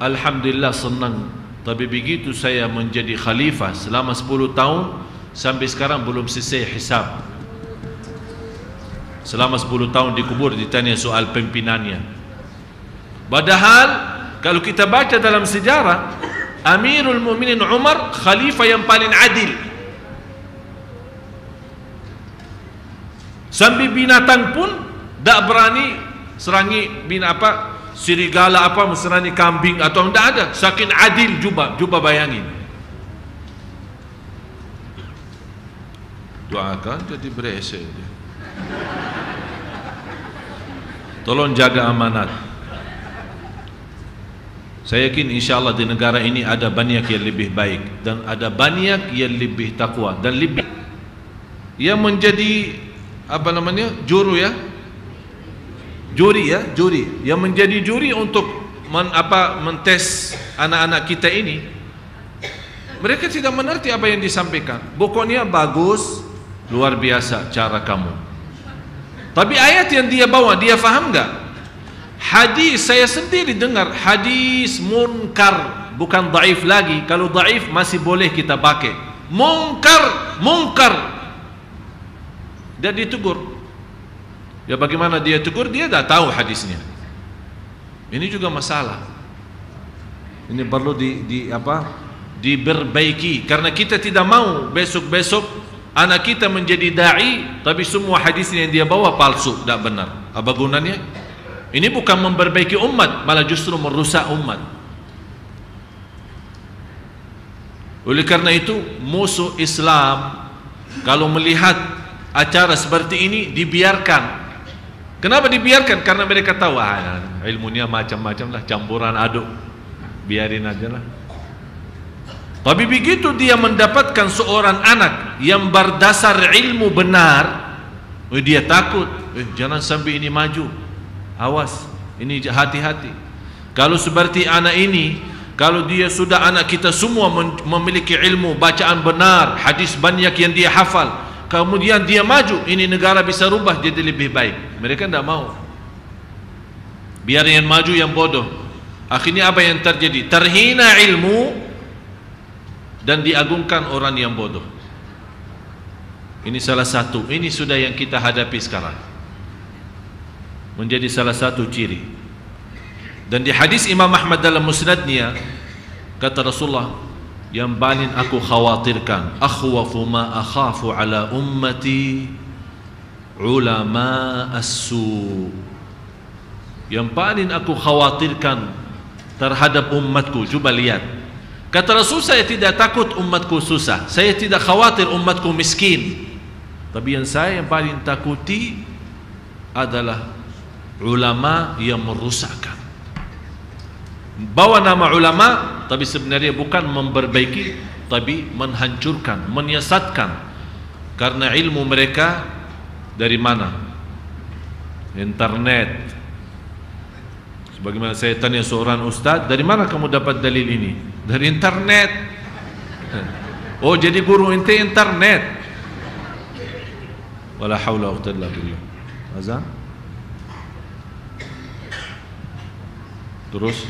Alhamdulillah, senang. Tapi begitu saya menjadi khalifah selama 10 tahun, sampai sekarang belum selesai hisab. selama 10 tahun dikubur ditanya soal pimpinannya. Padahal kalau kita baca dalam sejarah, Amirul Mukminin Umar khalifah yang paling adil. Sampai binatang pun tak berani serangi serigala serangi kambing atau tidak ada, saking adil. Cuba bayangin. Doakan jadi beresek. Tolong jaga amanat. Saya yakin insyaAllah di negara ini ada banyak yang lebih baik dan ada banyak yang lebih takwa dan lebih yang menjadi juri yang menjadi juri untuk mentes anak-anak kita ini. Mereka tidak mengerti apa yang disampaikan. Pokoknya bagus, luar biasa cara kamu. Tapi ayat yang dia bawa, dia faham enggak? Hadis saya sendiri dengar hadis munkar, bukan dhaif lagi. Kalau dhaif masih boleh kita pakai. Munkar. Dia ditegur. Ya bagaimana dia tegur? Dia dah tahu hadisnya. Ini juga masalah. Ini perlu diperbaiki karena kita tidak mau besok-besok anak kita menjadi dai tapi semua hadisnya yang dia bawa palsu, tidak benar. Apa gunanya? Ini bukan memperbaiki umat, malah justru merusak umat. Oleh karena itu musuh Islam kalau melihat acara seperti ini dibiarkan. Kenapa dibiarkan? Karena mereka tahu ilmunya macam-macam lah, campuran aduk, biarin aja lah. Tapi begitu dia mendapatkan seorang anak yang berdasar ilmu benar, dia takut. Jangan sampai ini maju, awas, ini hati-hati. Kalau seperti anak ini, kalau dia sudah anak kita semua memiliki ilmu, bacaan benar, hadis banyak yang dia hafal, kemudian dia maju, ini negara bisa rubah jadi lebih baik. Mereka tidak mau. Biar yang maju yang bodoh. Akhirnya apa yang terjadi? Terhina ilmu dan diagungkan orang yang bodoh. Ini salah satu. Ini sudah yang kita hadapi sekarang. Menjadi salah satu ciri. Dan di hadis Imam Ahmad dalam musnadnya, kata Rasulullah, yang paling aku khawatirkan, akhwafu ma akhafu ala ummati ulama as-su. Yang paling aku khawatirkan terhadap umatku, coba lihat. Kata Rasul, saya tidak takut umatku susah, saya tidak khawatir umatku miskin. Tapi yang saya yang paling takuti adalah ulama yang merusakkan. Bawa nama ulama, tapi sebenarnya bukan memperbaiki, tapi menghancurkan, menyesatkan. Karena ilmu mereka dari mana? Internet. Sebagaimana saya tanya seorang ustaz, dari mana kamu dapat dalil ini? Dari internet. Oh, jadi guru ente internet. Wala haula wa quwwata illa billah. Azan. Terus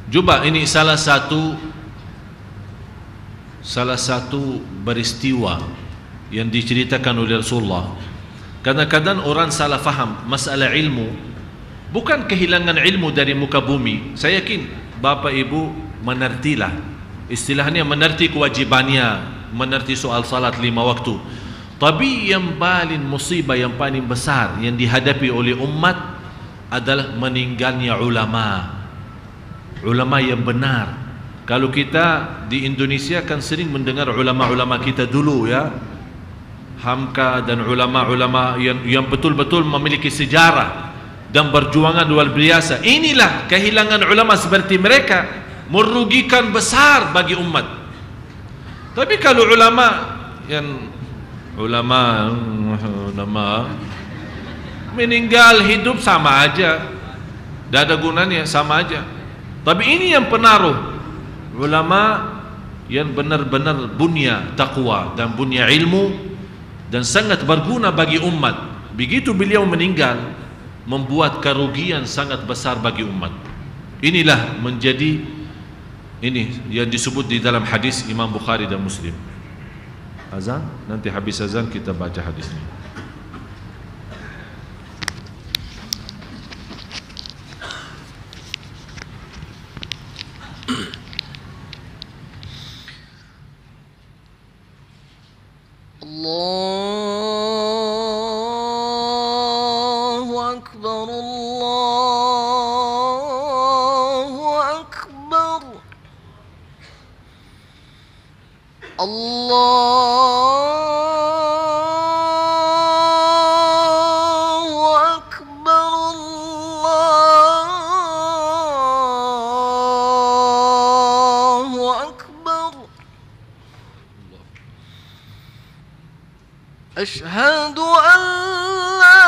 coba ini salah satu peristiwa yang diceritakan oleh Rasulullah. Kadang-kadang orang salah faham masalah ilmu. Bukan kehilangan ilmu dari muka bumi. Saya yakin Bapak Ibu mengertilah. Istilahnya mengerti kewajibannya, mengerti soal salat 5 waktu. Tapi yang paling musibah, yang paling besar yang dihadapi oleh umat adalah meninggalnya ulama. Ulama yang benar. Kalau kita di Indonesia kan sering mendengar ulama-ulama kita dulu ya, Hamka dan ulama-ulama yang betul-betul memiliki sejarah dan perjuangan luar biasa. Inilah kehilangan ulama seperti mereka merugikan besar bagi umat. Tapi kalau ulama meninggal hidup sama aja, tidak ada gunanya, sama aja. Tapi ini yang penaruh ulama yang benar-benar punya takwa dan punya ilmu dan sangat berguna bagi umat. Begitu beliau meninggal, membuat kerugian sangat besar bagi umat. Inilah menjadi ini yang disebut di dalam hadis Imam Bukhari dan Muslim. azan, nanti habis azan kita baca hadis ini. Allahu Akbar, Allahu Akbar, Allahu Akbar, Allahu Akbar. Asyhadu an la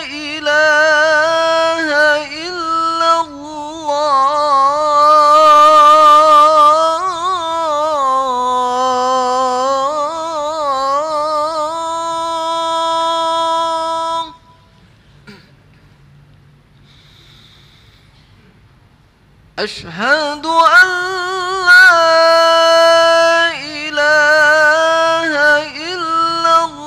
ilaha illallah. Asyhadu an la ilaha illallah.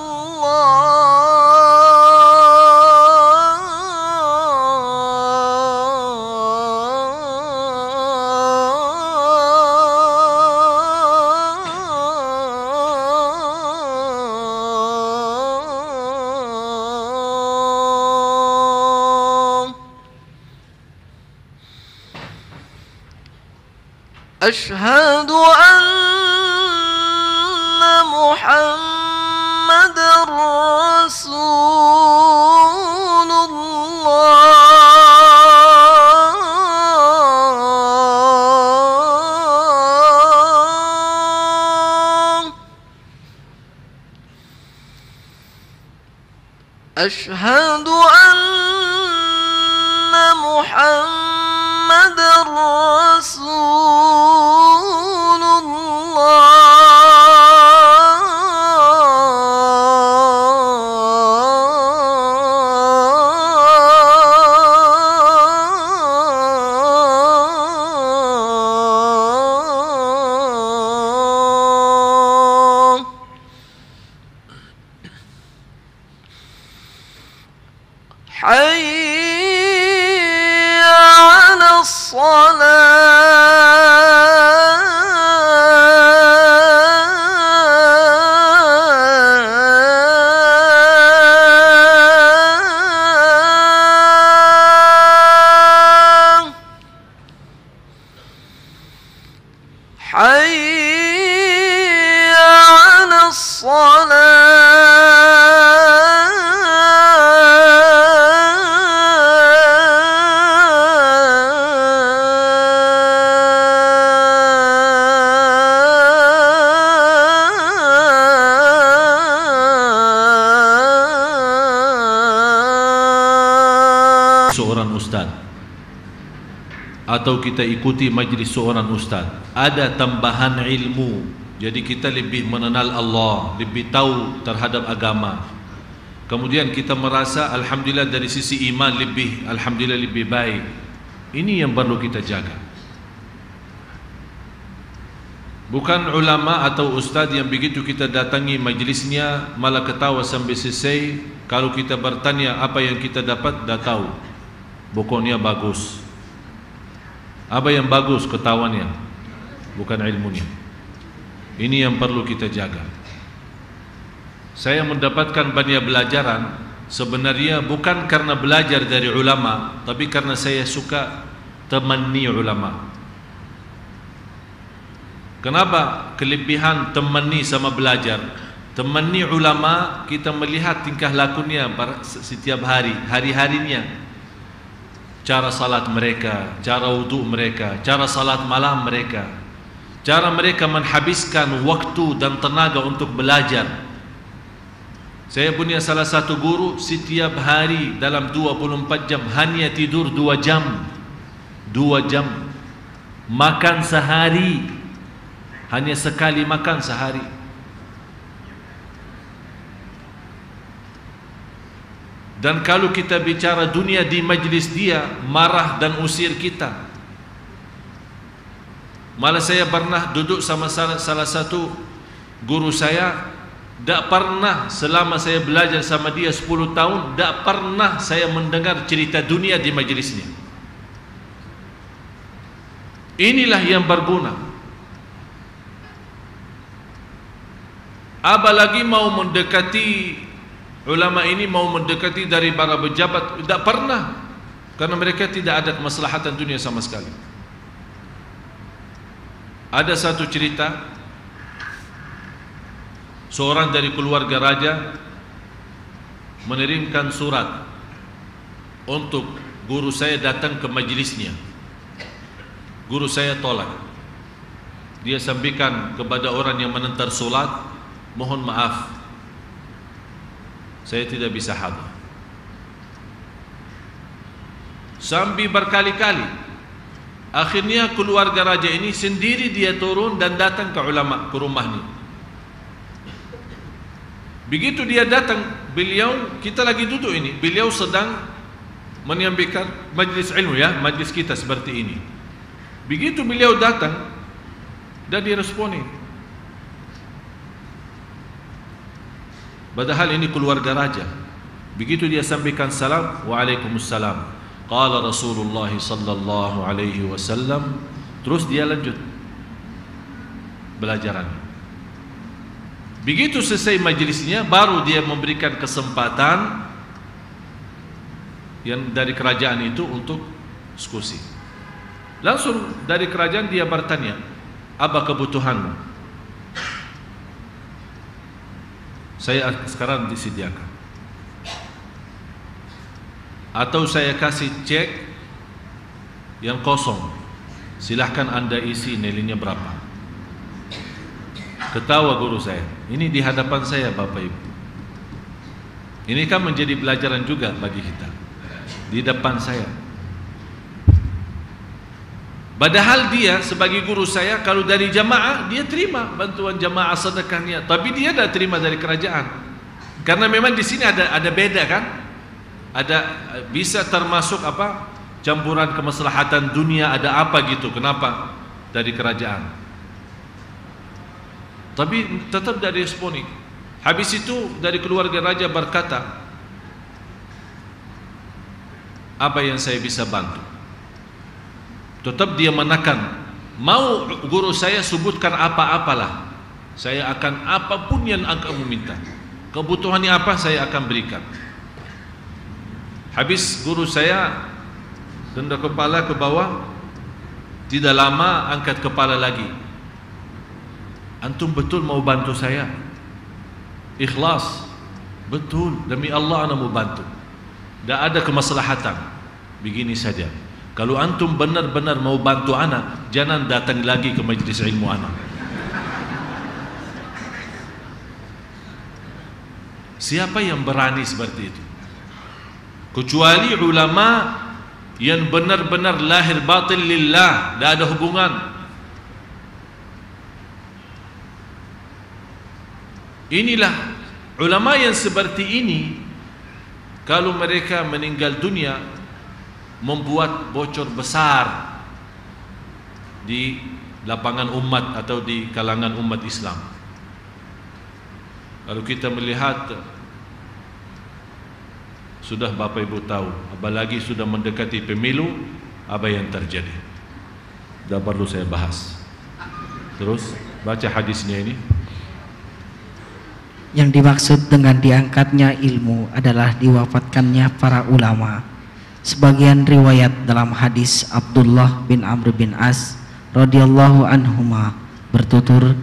Asyhadu anna Muhammadar Rasulullah. Asyhadu anna Muhammadar Rasulullah. Hayya 'alas salah. Hayya 'alas Seorang ustaz atau kita ikuti majlis seorang ustaz, ada tambahan ilmu. Jadi kita lebih mengenal Allah, lebih tahu terhadap agama. Kemudian kita merasa alhamdulillah dari sisi iman alhamdulillah lebih baik. Ini yang perlu kita jaga. Bukan ulama atau ustaz yang begitu kita datangi majlisnya malah ketawa sampai selesai. Kalau kita bertanya apa yang kita dapat, dah tahu. Pokoknya bagus. Apa yang bagus? Ketawanya, bukan ilmunya. Ini yang perlu kita jaga. Saya mendapatkan banyak belajaran sebenarnya bukan karena belajar dari ulama, tapi karena saya suka temani ulama. Kenapa kelebihan temani sama belajar? Temani ulama, kita melihat tingkah lakunya setiap hari, hari-harinya. Cara salat mereka, cara wudhu mereka, cara salat malam mereka, cara mereka menghabiskan waktu dan tenaga untuk belajar. Saya punya salah satu guru, setiap hari dalam 24 jam hanya tidur 2 jam. 2 jam. Makan sehari, hanya sekali makan sehari. Dan kalau kita bicara dunia di majlis dia, marah dan usir kita. Malah saya pernah duduk sama salah satu guru saya, tak pernah selama saya belajar sama dia 10 tahun, tak pernah saya mendengar cerita dunia di majlisnya. Inilah yang berguna. Apalagi mau mendekati ulama ini, mau mendekati dari para pejabat, tak pernah, karena mereka tidak ada kemaslahatan dunia sama sekali. Ada satu cerita, seorang dari keluarga raja mengirimkan surat untuk guru saya datang ke majlisnya. Guru saya tolak. Dia sampaikan kepada orang yang menentar solat, mohon maaf, saya tidak bisa hadir. Sampai berkali-kali, akhirnya keluarga raja ini sendiri dia turun dan datang ke ulama, ke rumahnya. Begitu dia datang, beliau, kita lagi duduk ini, beliau sedang menyampaikan majlis ilmu, ya, majlis kita seperti ini. Begitu beliau datang dan diresponi, padahal ini keluarga raja. Begitu dia sampaikan salam, waalaikumsalam, qala Rasulullah sallallahu alaihi wasallam, terus dia lanjut belajaran. Begitu selesai majlisnya, baru dia memberikan kesempatan yang dari kerajaan itu untuk diskusi. Langsung dari kerajaan dia bertanya, apa kebutuhanmu? Saya sekarang disediakan, atau saya kasih cek yang kosong, silahkan anda isi nilainya berapa. Ketawa guru saya, ini di hadapan saya Bapak Ibu. Ini kan menjadi pelajaran juga bagi kita, di depan saya. Padahal dia sebagai guru saya, kalau dari jamaah dia terima bantuan jamaah sedekahnya, tapi dia tidak terima dari kerajaan. Karena memang di sini ada beda kan? Ada bisa termasuk apa? Campuran kemaslahatan dunia, ada apa gitu. Kenapa dari kerajaan? Tapi tetap dari responi. Habis itu dari keluarga raja berkata, apa yang saya bisa bantu? Tetap dia menekan, mau guru saya sebutkan apa-apalah, saya akan apapun yang kamu minta, kebutuhannya apa saya akan berikan. Habis guru saya tunduk kepala ke bawah, tidak lama angkat kepala lagi. Antum betul mau bantu saya? Ikhlas, betul, demi Allah ana mau bantu. Tidak ada kemaslahatan. Begini saja, kalau antum benar-benar mau bantu anak, jangan datang lagi ke majlis ilmu anak. Siapa yang berani seperti itu? Kecuali ulama yang benar-benar lahir batin lillah, tidak ada hubungan. Inilah ulama yang seperti ini, kalau mereka meninggal dunia, membuat bocor besar di lapangan umat atau di kalangan umat Islam. Kalau kita melihat, sudah Bapak Ibu tahu, apalagi sudah mendekati pemilu, apa yang terjadi. Tidak perlu saya bahas. Terus baca hadisnya ini. Yang dimaksud dengan diangkatnya ilmu adalah diwafatkannya para ulama. Sebagian riwayat dalam hadis Abdullah bin Amr bin As radhiyallahu anhuma bertutur,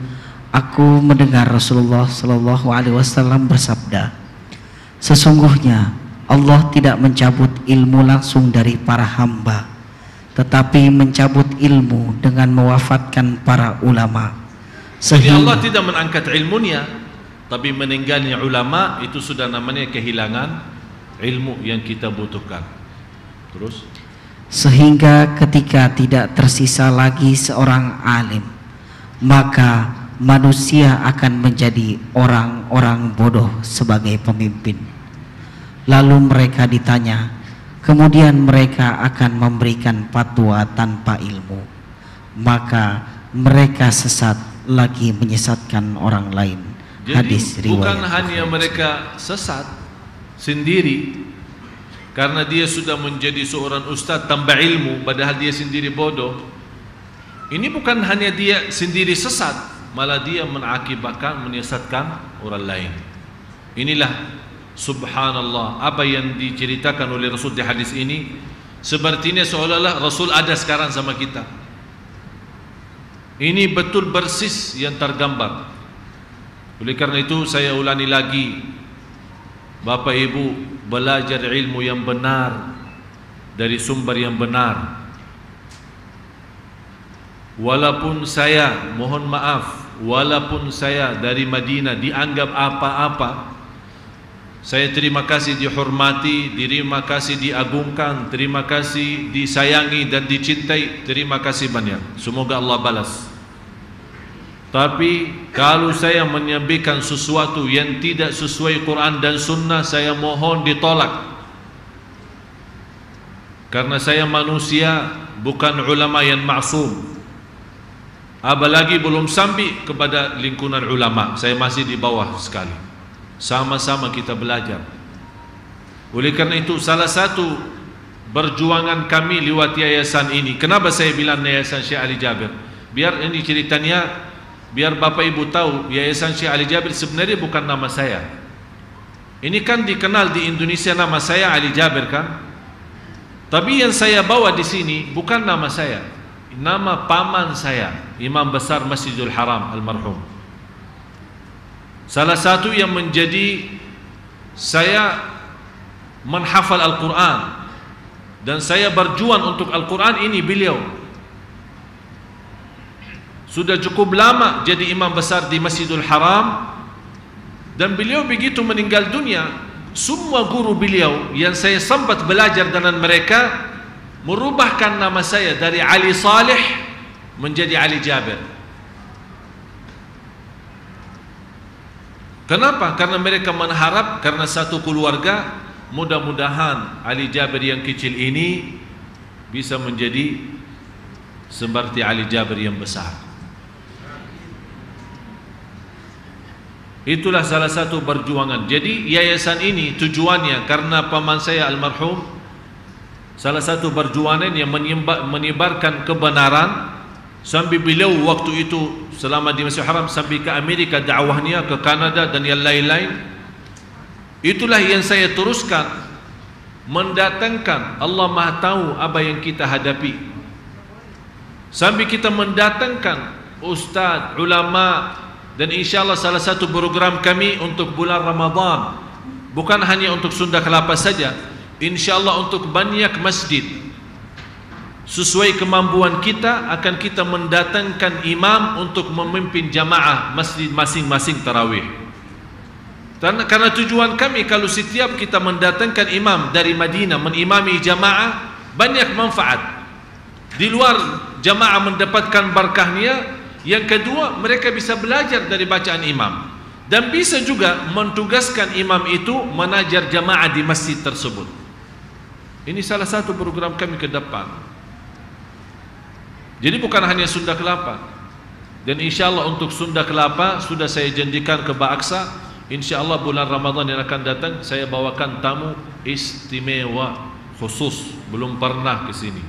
aku mendengar Rasulullah sallallahu alaihi wasallam bersabda, sesungguhnya Allah tidak mencabut ilmu langsung dari para hamba, tetapi mencabut ilmu dengan mewafatkan para ulama. Jadi Allah tidak mengangkat ilmunya, tapi meninggalnya ulama itu sudah namanya kehilangan ilmu yang kita butuhkan. Terus, sehingga ketika tidak tersisa lagi seorang alim, maka manusia akan menjadi orang-orang bodoh sebagai pemimpin. Lalu mereka ditanya, kemudian mereka akan memberikan fatwa tanpa ilmu, maka mereka sesat lagi menyesatkan orang lain. Jadi Hadis bukan riwayat hanya mereka sesat sendiri karena dia sudah menjadi seorang ustaz tambah ilmu padahal dia sendiri bodoh. Ini bukan hanya dia sendiri sesat, malah dia mengakibatkan menyesatkan orang lain. Inilah subhanallah apa yang diceritakan oleh Rasul di hadis ini, sepertinya seolah-olah Rasul ada sekarang sama kita. Ini betul persis yang tergambar. Oleh karena itu saya ulangi lagi, Bapak Ibu, belajar ilmu yang benar dari sumber yang benar. Walaupun saya, mohon maaf, walaupun saya dari Madinah dianggap apa-apa, saya terima kasih dihormati, terima kasih diagungkan, terima kasih disayangi dan dicintai, terima kasih banyak. Semoga Allah balas. Tapi kalau saya menyampaikan sesuatu yang tidak sesuai Quran dan Sunnah, saya mohon ditolak. Karena saya manusia, bukan ulama yang maksum. Apalagi belum sampai kepada lingkungan ulama, saya masih di bawah sekali. Sama-sama kita belajar. Oleh karena itu salah satu perjuangan kami lewat yayasan ini. Kenapa saya bilang Yayasan Syekh Ali Jabir? Biar ini ceritanya, biar Bapak Ibu tahu, Yayasan Syekh Ali Jabir sebenarnya bukan nama saya. Ini kan dikenal di Indonesia nama saya Ali Jabir kan? Tapi yang saya bawa di sini bukan nama saya, nama paman saya, Imam Besar Masjidil Haram almarhum. Salah satu yang menjadi saya menghafal Al-Quran dan saya berjuang untuk Al-Quran ini beliau. Sudah cukup lama jadi imam besar di Masjidil Haram, dan beliau begitu meninggal dunia, semua guru beliau yang saya sempat belajar dengan mereka merubahkan nama saya dari Ali Saleh menjadi Ali Jabir. Kenapa? Karena mereka mengharap karena satu keluarga, mudah-mudahan Ali Jabir yang kecil ini bisa menjadi seperti Ali Jabir yang besar. Itulah salah satu perjuangan. Jadi yayasan ini tujuannya karena paman saya almarhum, salah satu perjuangan yang menyebarkan kebenaran. Sampai beliau waktu itu selama di Masjidil Haram sampai ke Amerika dakwahnya, ke Kanada dan yang lain-lain. Itulah yang saya teruskan, mendatangkan, Allah Maha tahu apa yang kita hadapi. Sampai kita mendatangkan ustaz, ulama, dan insyaAllah salah satu program kami untuk bulan Ramadan bukan hanya untuk Sunda Kelapa saja, insyaAllah untuk banyak masjid. Sesuai kemampuan kita akan kita mendatangkan imam untuk memimpin jamaah masjid masing-masing tarawih. Karena tujuan kami kalau setiap kita mendatangkan imam dari Madinah mengimami jamaah, banyak manfaat. Di luar jamaah mendapatkan berkahnya, yang kedua mereka bisa belajar dari bacaan imam, dan bisa juga mentugaskan imam itu mengajar jamaah di masjid tersebut. Ini salah satu program kami ke depan. Jadi bukan hanya Sunda Kelapa, dan insyaAllah untuk Sunda Kelapa sudah saya janjikan ke Baaksa, insyaAllah bulan Ramadan yang akan datang saya bawakan tamu istimewa khusus, belum pernah ke sini.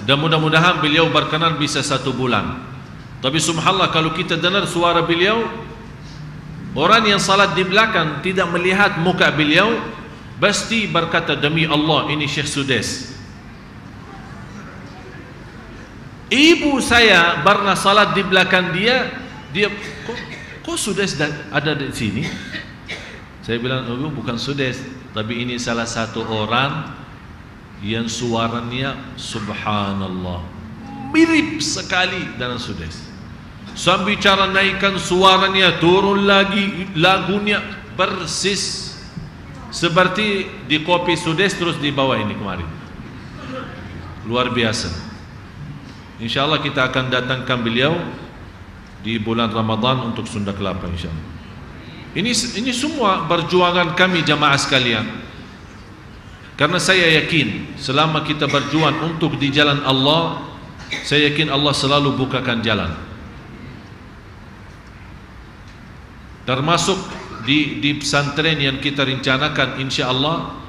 Dan mudah-mudahan beliau berkenan bisa 1 bulan. Tapi subhanallah kalau kita dengar suara beliau, orang yang salat di belakang tidak melihat muka beliau pasti berkata, demi Allah ini Syekh Sudes. Ibu saya pernah salat di belakang dia kok Sudes ada di sini? Saya bilang, oh, bukan Sudes, tapi ini salah satu orang yang suaranya subhanallah mirip sekali dengan Sudes. Sambil cara naikkan suaranya, turun lagi, lagunya persis seperti di kopi Sudes terus di bawah ini kemarin. Luar biasa. InsyaAllah kita akan datangkan beliau di bulan Ramadan untuk Sunda Kelapa insyaAllah. Ini semua perjuangan kami jamaah sekalian. Karena saya yakin selama kita berjuang untuk di jalan Allah, saya yakin Allah selalu bukakan jalan. Termasuk di pesantren yang kita rencanakan insya-Allah.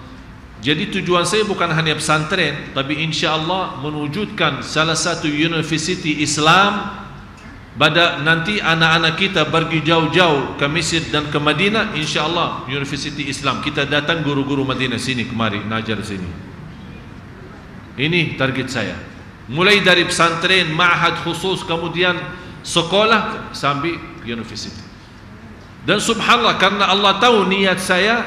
Jadi tujuan saya bukan hanya pesantren, tapi insya-Allah mewujudkan salah satu universiti Islam. Pada nanti anak-anak kita pergi jauh-jauh ke Mesir dan ke Madinah, insya-Allah universiti Islam. Kita datang guru-guru Madinah sini kemari ngajar sini. Ini target saya. Mulai dari pesantren, ma'had khusus, kemudian sekolah sampai universiti. Dan subhanallah, karena Allah tahu niat saya,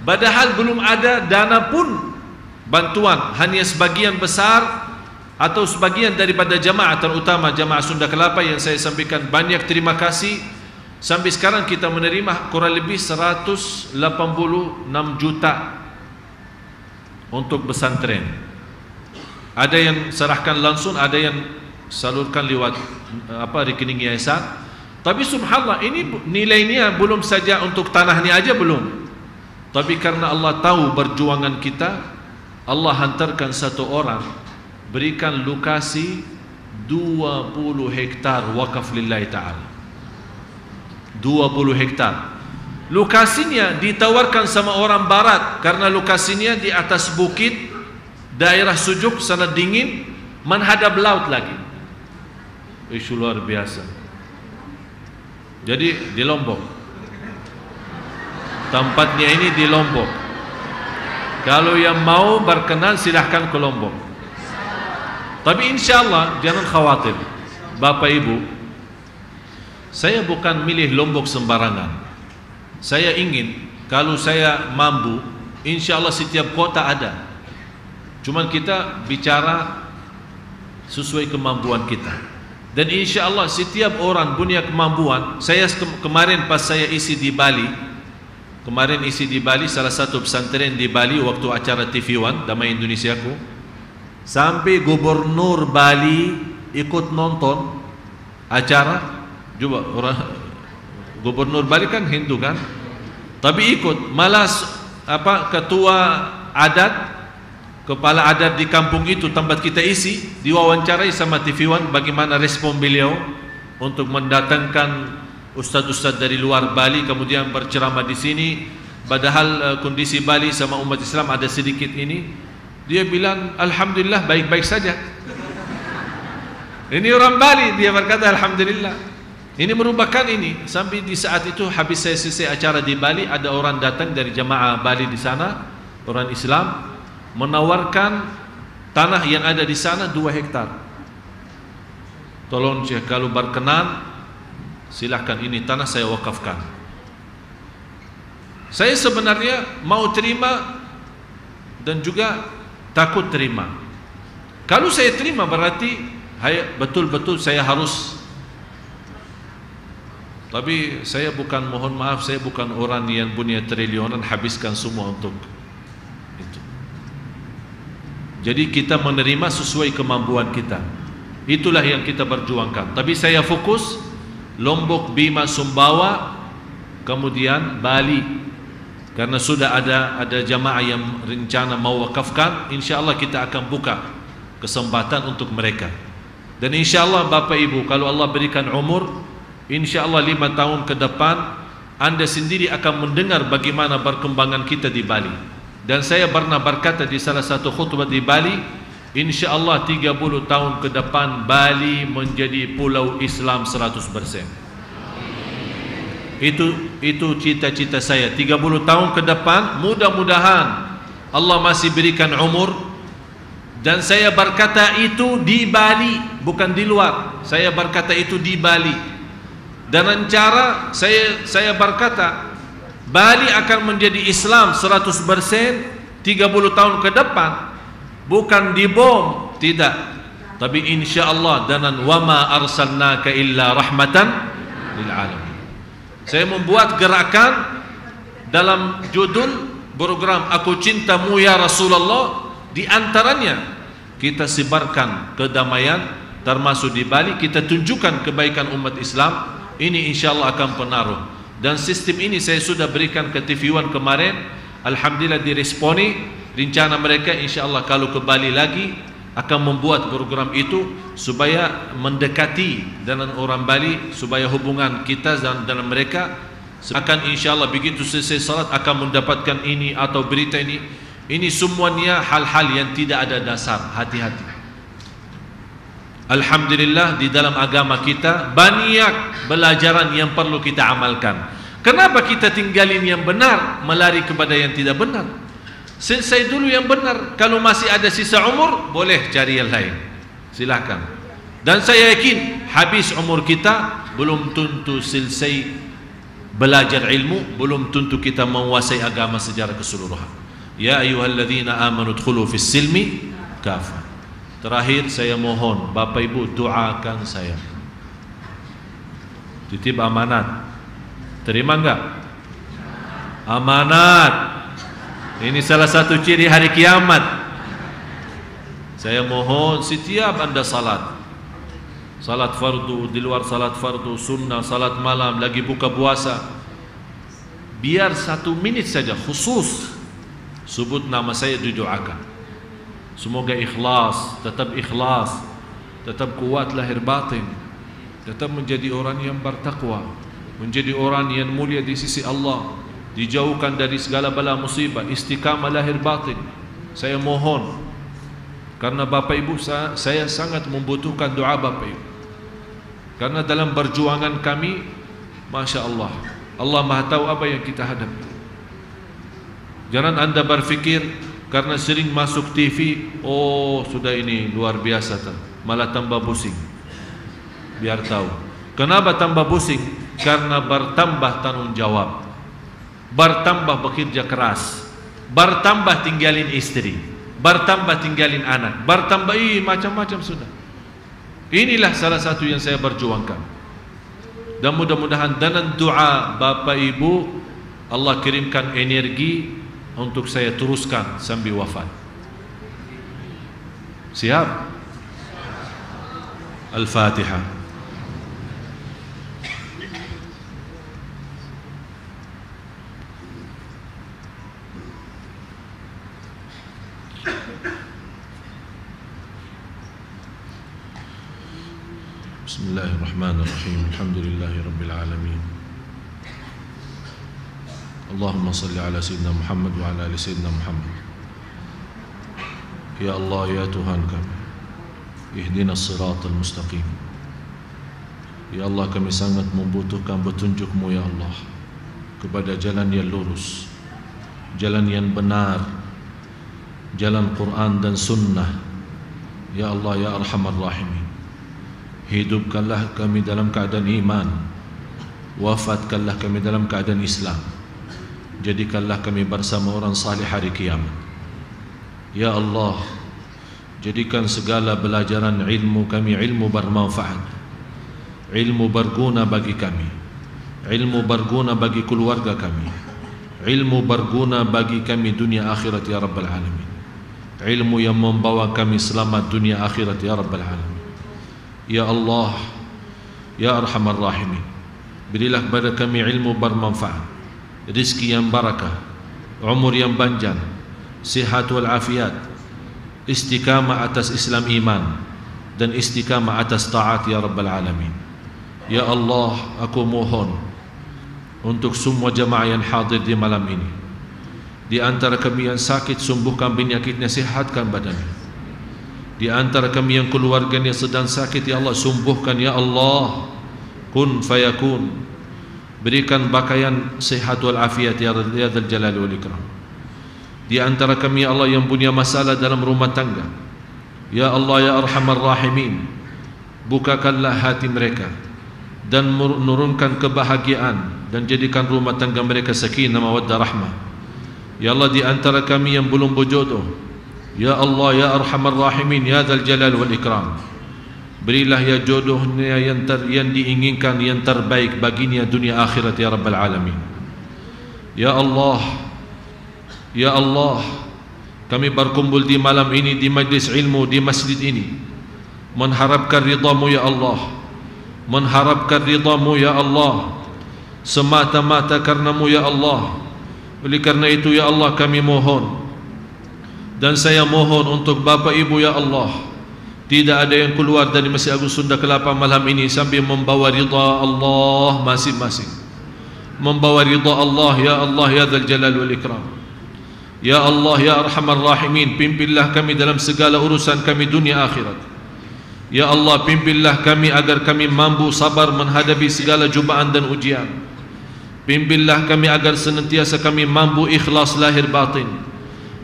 padahal belum ada dana pun bantuan, hanya sebagian besar atau sebagian daripada jamaah, terutama jamaah Sunda Kelapa yang saya sampaikan banyak terima kasih. Sampai sekarang kita menerima kurang lebih 186 juta untuk pesantren. Ada yang serahkan langsung, ada yang salurkan lewat rekening yayasan. Tapi subhanallah, ini nilainya belum saja untuk tanahnya aja belum. Tapi karena Allah tahu perjuangan kita, Allah hantarkan satu orang berikan lokasi 20 hektar wakaf lillahi ta'ala. 20 hektar. Lokasinya ditawarkan sama orang barat karena lokasinya di atas bukit, daerah sejuk, sangat dingin, menghadap laut lagi. Isu luar biasa. Jadi di Lombok. Tempatnya ini di Lombok. Kalau yang mau berkenan silahkan ke Lombok. Tapi insya-Allah jangan khawatir, Bapak Ibu. Saya bukan milih Lombok sembarangan. Saya ingin kalau saya mampu, insya-Allah setiap kota ada. Cuman kita bicara sesuai kemampuan kita. Dan insya-Allah setiap orang punya kemampuan. Saya kemarin pas saya isi di Bali, salah satu pesantren di Bali waktu acara TV One Damai Indonesiaku. Sampai gubernur Bali ikut nonton acara. Coba orang gubernur Bali kan Hindu kan, tapi ikut. Malah ketua adat, kepala adat di kampung itu tempat kita isi, diwawancarai sama TV One bagaimana respon beliau untuk mendatangkan ustaz-ustaz dari luar Bali kemudian berceramah di sini. Padahal kondisi Bali sama umat Islam ada sedikit ini. Dia bilang alhamdulillah baik-baik saja. Ini orang Bali, dia berkata alhamdulillah. Ini merupakan ini. Sampai di saat itu habis saya selesai acara di Bali, ada orang datang dari jamaah Bali di sana, orang Islam, menawarkan tanah yang ada di sana 2 hektar. Tolong Syekh, kalau berkenan silahkan, ini tanah saya wakafkan. Saya sebenarnya mau terima dan juga takut terima. Kalau saya terima berarti betul-betul saya harus. Tapi saya bukan, mohon maaf, saya bukan orang yang punya triliunan habiskan semua untuk itu. Jadi kita menerima sesuai kemampuan kita. Itulah yang kita perjuangkan. Tapi saya fokus Lombok, Bima, Sumbawa, kemudian Bali. Karena sudah ada jamaah yang rencana mau wakafkan, insya-Allah kita akan buka kesempatan untuk mereka. Dan insya-Allah Bapak Ibu, kalau Allah berikan umur, insya-Allah 5 tahun ke depan Anda sendiri akan mendengar bagaimana perkembangan kita di Bali. Dan saya pernah berkata di salah satu khutbah di Bali, insya-Allah 30 tahun ke depan Bali menjadi pulau Islam 100%. Itu cita-cita saya. 30 tahun ke depan mudah-mudahan Allah masih berikan umur. Dan saya berkata itu di Bali, bukan di luar. Saya berkata itu di Bali. Dan cara saya berkata Bali akan menjadi Islam 100% 30 tahun ke depan. Bukan dibom, tidak. Tapi insya-Allah danan wama arsalnaka illa rahmatan lil alamin. Saya membuat gerakan dalam judul program Aku Cintamu Ya Rasulullah. Di antaranya kita sebarkan kedamaian, termasuk di Bali. Kita tunjukkan kebaikan umat Islam. Ini insyaAllah akan pengaruh. Dan sistem ini saya sudah berikan ke TV One kemarin. Alhamdulillah diresponi. Rencana mereka insyaAllah kalau ke Bali lagi, akan membuat program itu supaya mendekati dengan orang Bali, supaya hubungan kita dan mereka akan insyaAllah begitu selesai salat akan mendapatkan ini atau berita ini. Ini semuanya hal-hal yang tidak ada dasar. Hati-hati. Alhamdulillah di dalam agama kita banyak pelajaran yang perlu kita amalkan. Kenapa kita tinggalin yang benar, melari kepada yang tidak benar? Selesai dulu yang benar. Kalau masih ada sisa umur, boleh cari yang lain. Silakan. Dan saya yakin habis umur kita belum tentu selesai belajar ilmu, belum tentu kita menguasai agama secara keseluruhan. Ya ayyuhalladzina amanu dkhulu fis silmi kafah. Terakhir saya mohon Bapak Ibu doakan saya. Titip amanat. Terima enggak? Amanat. Ini salah satu ciri hari kiamat. Saya mohon setiap anda salat fardu, di luar salat fardu, sunnah, salat malam, lagi buka puasa, biar 1 menit saja khusus sebut nama saya, didoakan. Semoga ikhlas, tetap kuat lahir batin, tetap menjadi orang yang bertakwa, menjadi orang yang mulia di sisi Allah, dijauhkan dari segala bala musibah, istiqamah lahir batin. Saya mohon, karena Bapak Ibu saya sangat membutuhkan doa Bapak Ibu. Karena dalam perjuangan kami, Masya Allah, Allah Maha tahu apa yang kita hadapi. Jangan anda berfikir karena sering masuk TV, oh sudah ini luar biasa, malah tambah pusing. Biar tahu kenapa tambah pusing, karena bertambah tanggung jawab, bertambah bekerja keras, bertambah tinggalin istri, bertambah tinggalin anak, bertambah macam-macam sudah. Inilah salah satu yang saya berjuangkan. Dan mudah-mudahan dengan doa Bapak Ibu Allah kirimkan energi untuk saya teruskan sambil wafat. Siap? Al-Fatihah. Bismillahirrahmanirrahim. Alhamdulillahi rabbil alamin. Allahumma salli ala sayyidina Muhammad wa ala ali sayyidina Muhammad. Ya Allah, ya Tuhan kami, ihdinas siratal mustaqim. Ya Allah, kami sangat membutuhkan petunjuk-Mu ya Allah, kepada jalan yang lurus, jalan yang benar, jalan Quran dan sunnah. Ya Allah, ya Arhamar Rahimin, hidupkanlah kami dalam keadaan iman, wafatkanlah kami dalam keadaan Islam, jadikanlah kami bersama orang salih hari kiamat. Ya Allah, jadikan segala pelajaran ilmu kami ilmu bermanfaat, ilmu berguna bagi kami, ilmu berguna bagi keluarga kami, ilmu berguna bagi kami dunia akhirat ya Rabbal Alamin, ilmu yang membawa kami selamat dunia akhirat ya Rabbal Alamin. Ya Allah, ya Arhamar Rahimin, berilah kepada kami ilmu bermanfaat, rizki yang barakah, umur yang panjang, sihat wal afiat, istiqamah atas Islam iman, dan istiqamah atas taat ya Rabbal Alamin. Ya Allah, aku mohon untuk semua jemaah yang hadir di malam ini, di antara kami yang sakit, sembuhkan penyakitnya, sihatkan badannya. Di antara kami yang keluarganya sedang sakit, ya Allah, sembuhkan ya Allah. Kun fayakun, berikan pakaian sehat wal afiat ya Dzal Jalali wal Ikram. Di antara kami ya Allah yang punya masalah dalam rumah tangga, ya Allah ya Arhamar Rahimin, bukakanlah hati mereka dan menurunkan kebahagiaan dan jadikan rumah tangga mereka sakinah mawaddah rahmah. Ya Allah, di antara kami yang belum berjodoh, ya Allah ya Arhamar Rahimin, ya Dzal Jalal wal Ikram, berilah ya jodohnya yang diinginkan, yang terbaik baginya dunia akhirat ya Rabbal Alamin. Ya Allah, ya Allah, kami berkumpul di malam ini di majlis ilmu di masjid ini mengharapkan ridha-Mu ya Allah, mengharapkan ridha-Mu ya Allah, semata-mata karena-Mu ya Allah. Oleh karena itu ya Allah, kami mohon Dan saya mohon untuk Bapak Ibu ya Allah, tidak ada yang keluar dari Masjid Agung Sunda Kelapa malam ini sambil membawa ridha Allah masing-masing. Membawa ridha Allah, ya Allah ya Dzal Jalal wal Ikram. Ya Allah ya Arhamar Rahimin, pimpinlah kami dalam segala urusan kami dunia akhirat. Ya Allah, pimpinlah kami agar kami mampu sabar menghadapi segala cubaan dan ujian. Pimpinlah kami agar senantiasa kami mampu ikhlas lahir batin.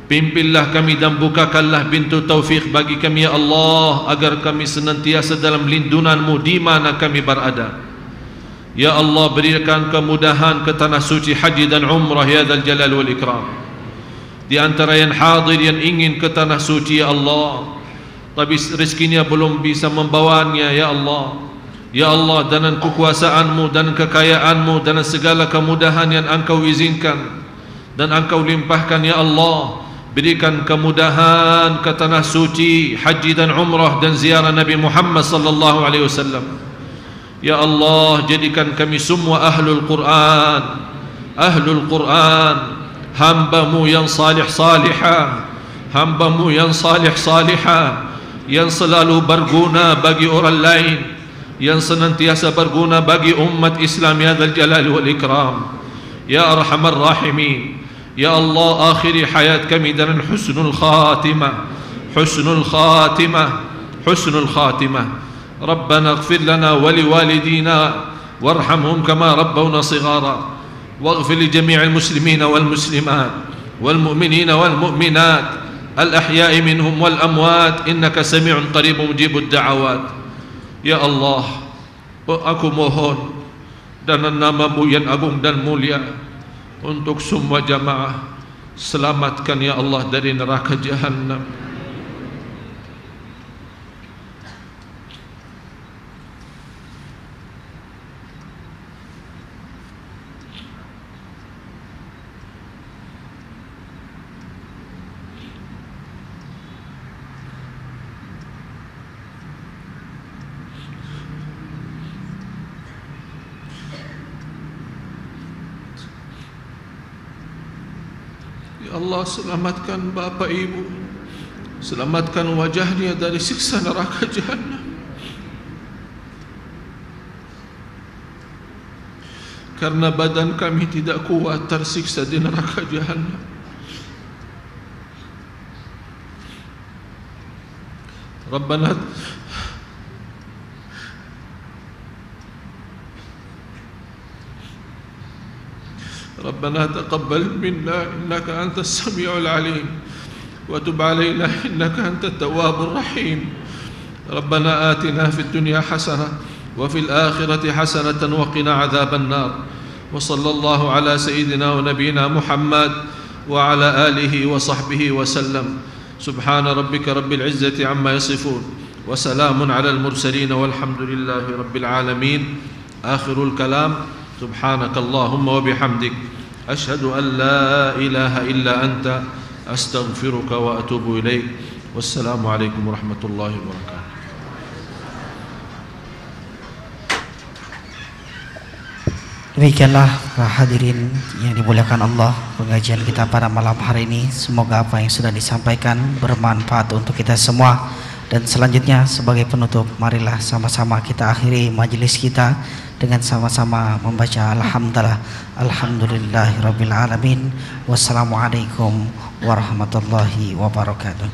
Pimpinlah kami dan bukakanlah pintu taufik bagi kami ya Allah, agar kami senantiasa dalam lindungan-Mu di mana kami berada. Ya Allah, berikan kemudahan ke tanah suci haji dan umrah ya Dzal Jalal wal Ikram. Di antara yang hadir yang ingin ke tanah suci ya Allah, tapi rezekinya belum bisa membawanya ya Allah. Ya Allah, dengan kekuasaan-Mu dan kekayaan-Mu dan segala kemudahan yang Engkau izinkan dan Engkau limpahkan ya Allah, berikan kemudahan ke tanah suci haji dan umrah dan ziarah Nabi Muhammad sallallahu alaihi wasallam. Ya Allah, jadikan kami semua ahlul Quran, hamba-Mu yang salih salihah, hamba-Mu yang salih salihah, yang selalu berguna bagi orang lain, yang senantiasa berguna bagi umat Islam ya Dzal Jalal wal Ikram. Ya Arhamar Rahimin, ya Allah, akhiri hayat kami dengan husnul khatimah, husnul khatimah, husnul khatimah. Rabbana ighfir lana wa liwalidina warhamhum kama rabbawna shighara, waghfir li jami'il muslimina wal muslimat wal mu'minina wal mu'minat al ahya'i minhum wal amwat innaka sami'un qaribun mujibud da'awat. Ya Allah, aku mohon dengan nama-Mu yang agung dan mulia untuk semua jamaah, selamatkan ya Allah dari neraka Jahannam. Ya Allah, selamatkan Bapak Ibu, selamatkan wajahnya dari siksa neraka Jahannam. Karena badan kami tidak kuat tersiksa di neraka Jahannam. Rabbana ربنا تقبل منا إنك أنت السميع العليم وتب علينا إنك أنت التواب الرحيم. ربنا آتنا في الدنيا حسنة وفي الآخرة حسنة وقنا عذاب النار. وصلى الله على سيدنا ونبينا محمد وعلى آله وصحبه وسلم. سبحان ربك رب العزة عما يصفون وسلام على المرسلين والحمد لله رب العالمين. آخر الكلام سبحانك اللهم وبحمدك أشهد أن لا إله إلا أنت أستغفرك وأتوب إليك. والسلام عليكم ورحمة الله وبركاته. Demikianlah para hadirin yang dimuliakan Allah, pengajian kita pada malam hari ini. Semoga apa yang sudah disampaikan bermanfaat untuk kita semua. Dan selanjutnya sebagai penutup, marilah sama-sama kita akhiri majelis kita dengan sama-sama membaca alhamdulillahirabbil alamin. Wassalamualaikum warahmatullahi wabarakatuh.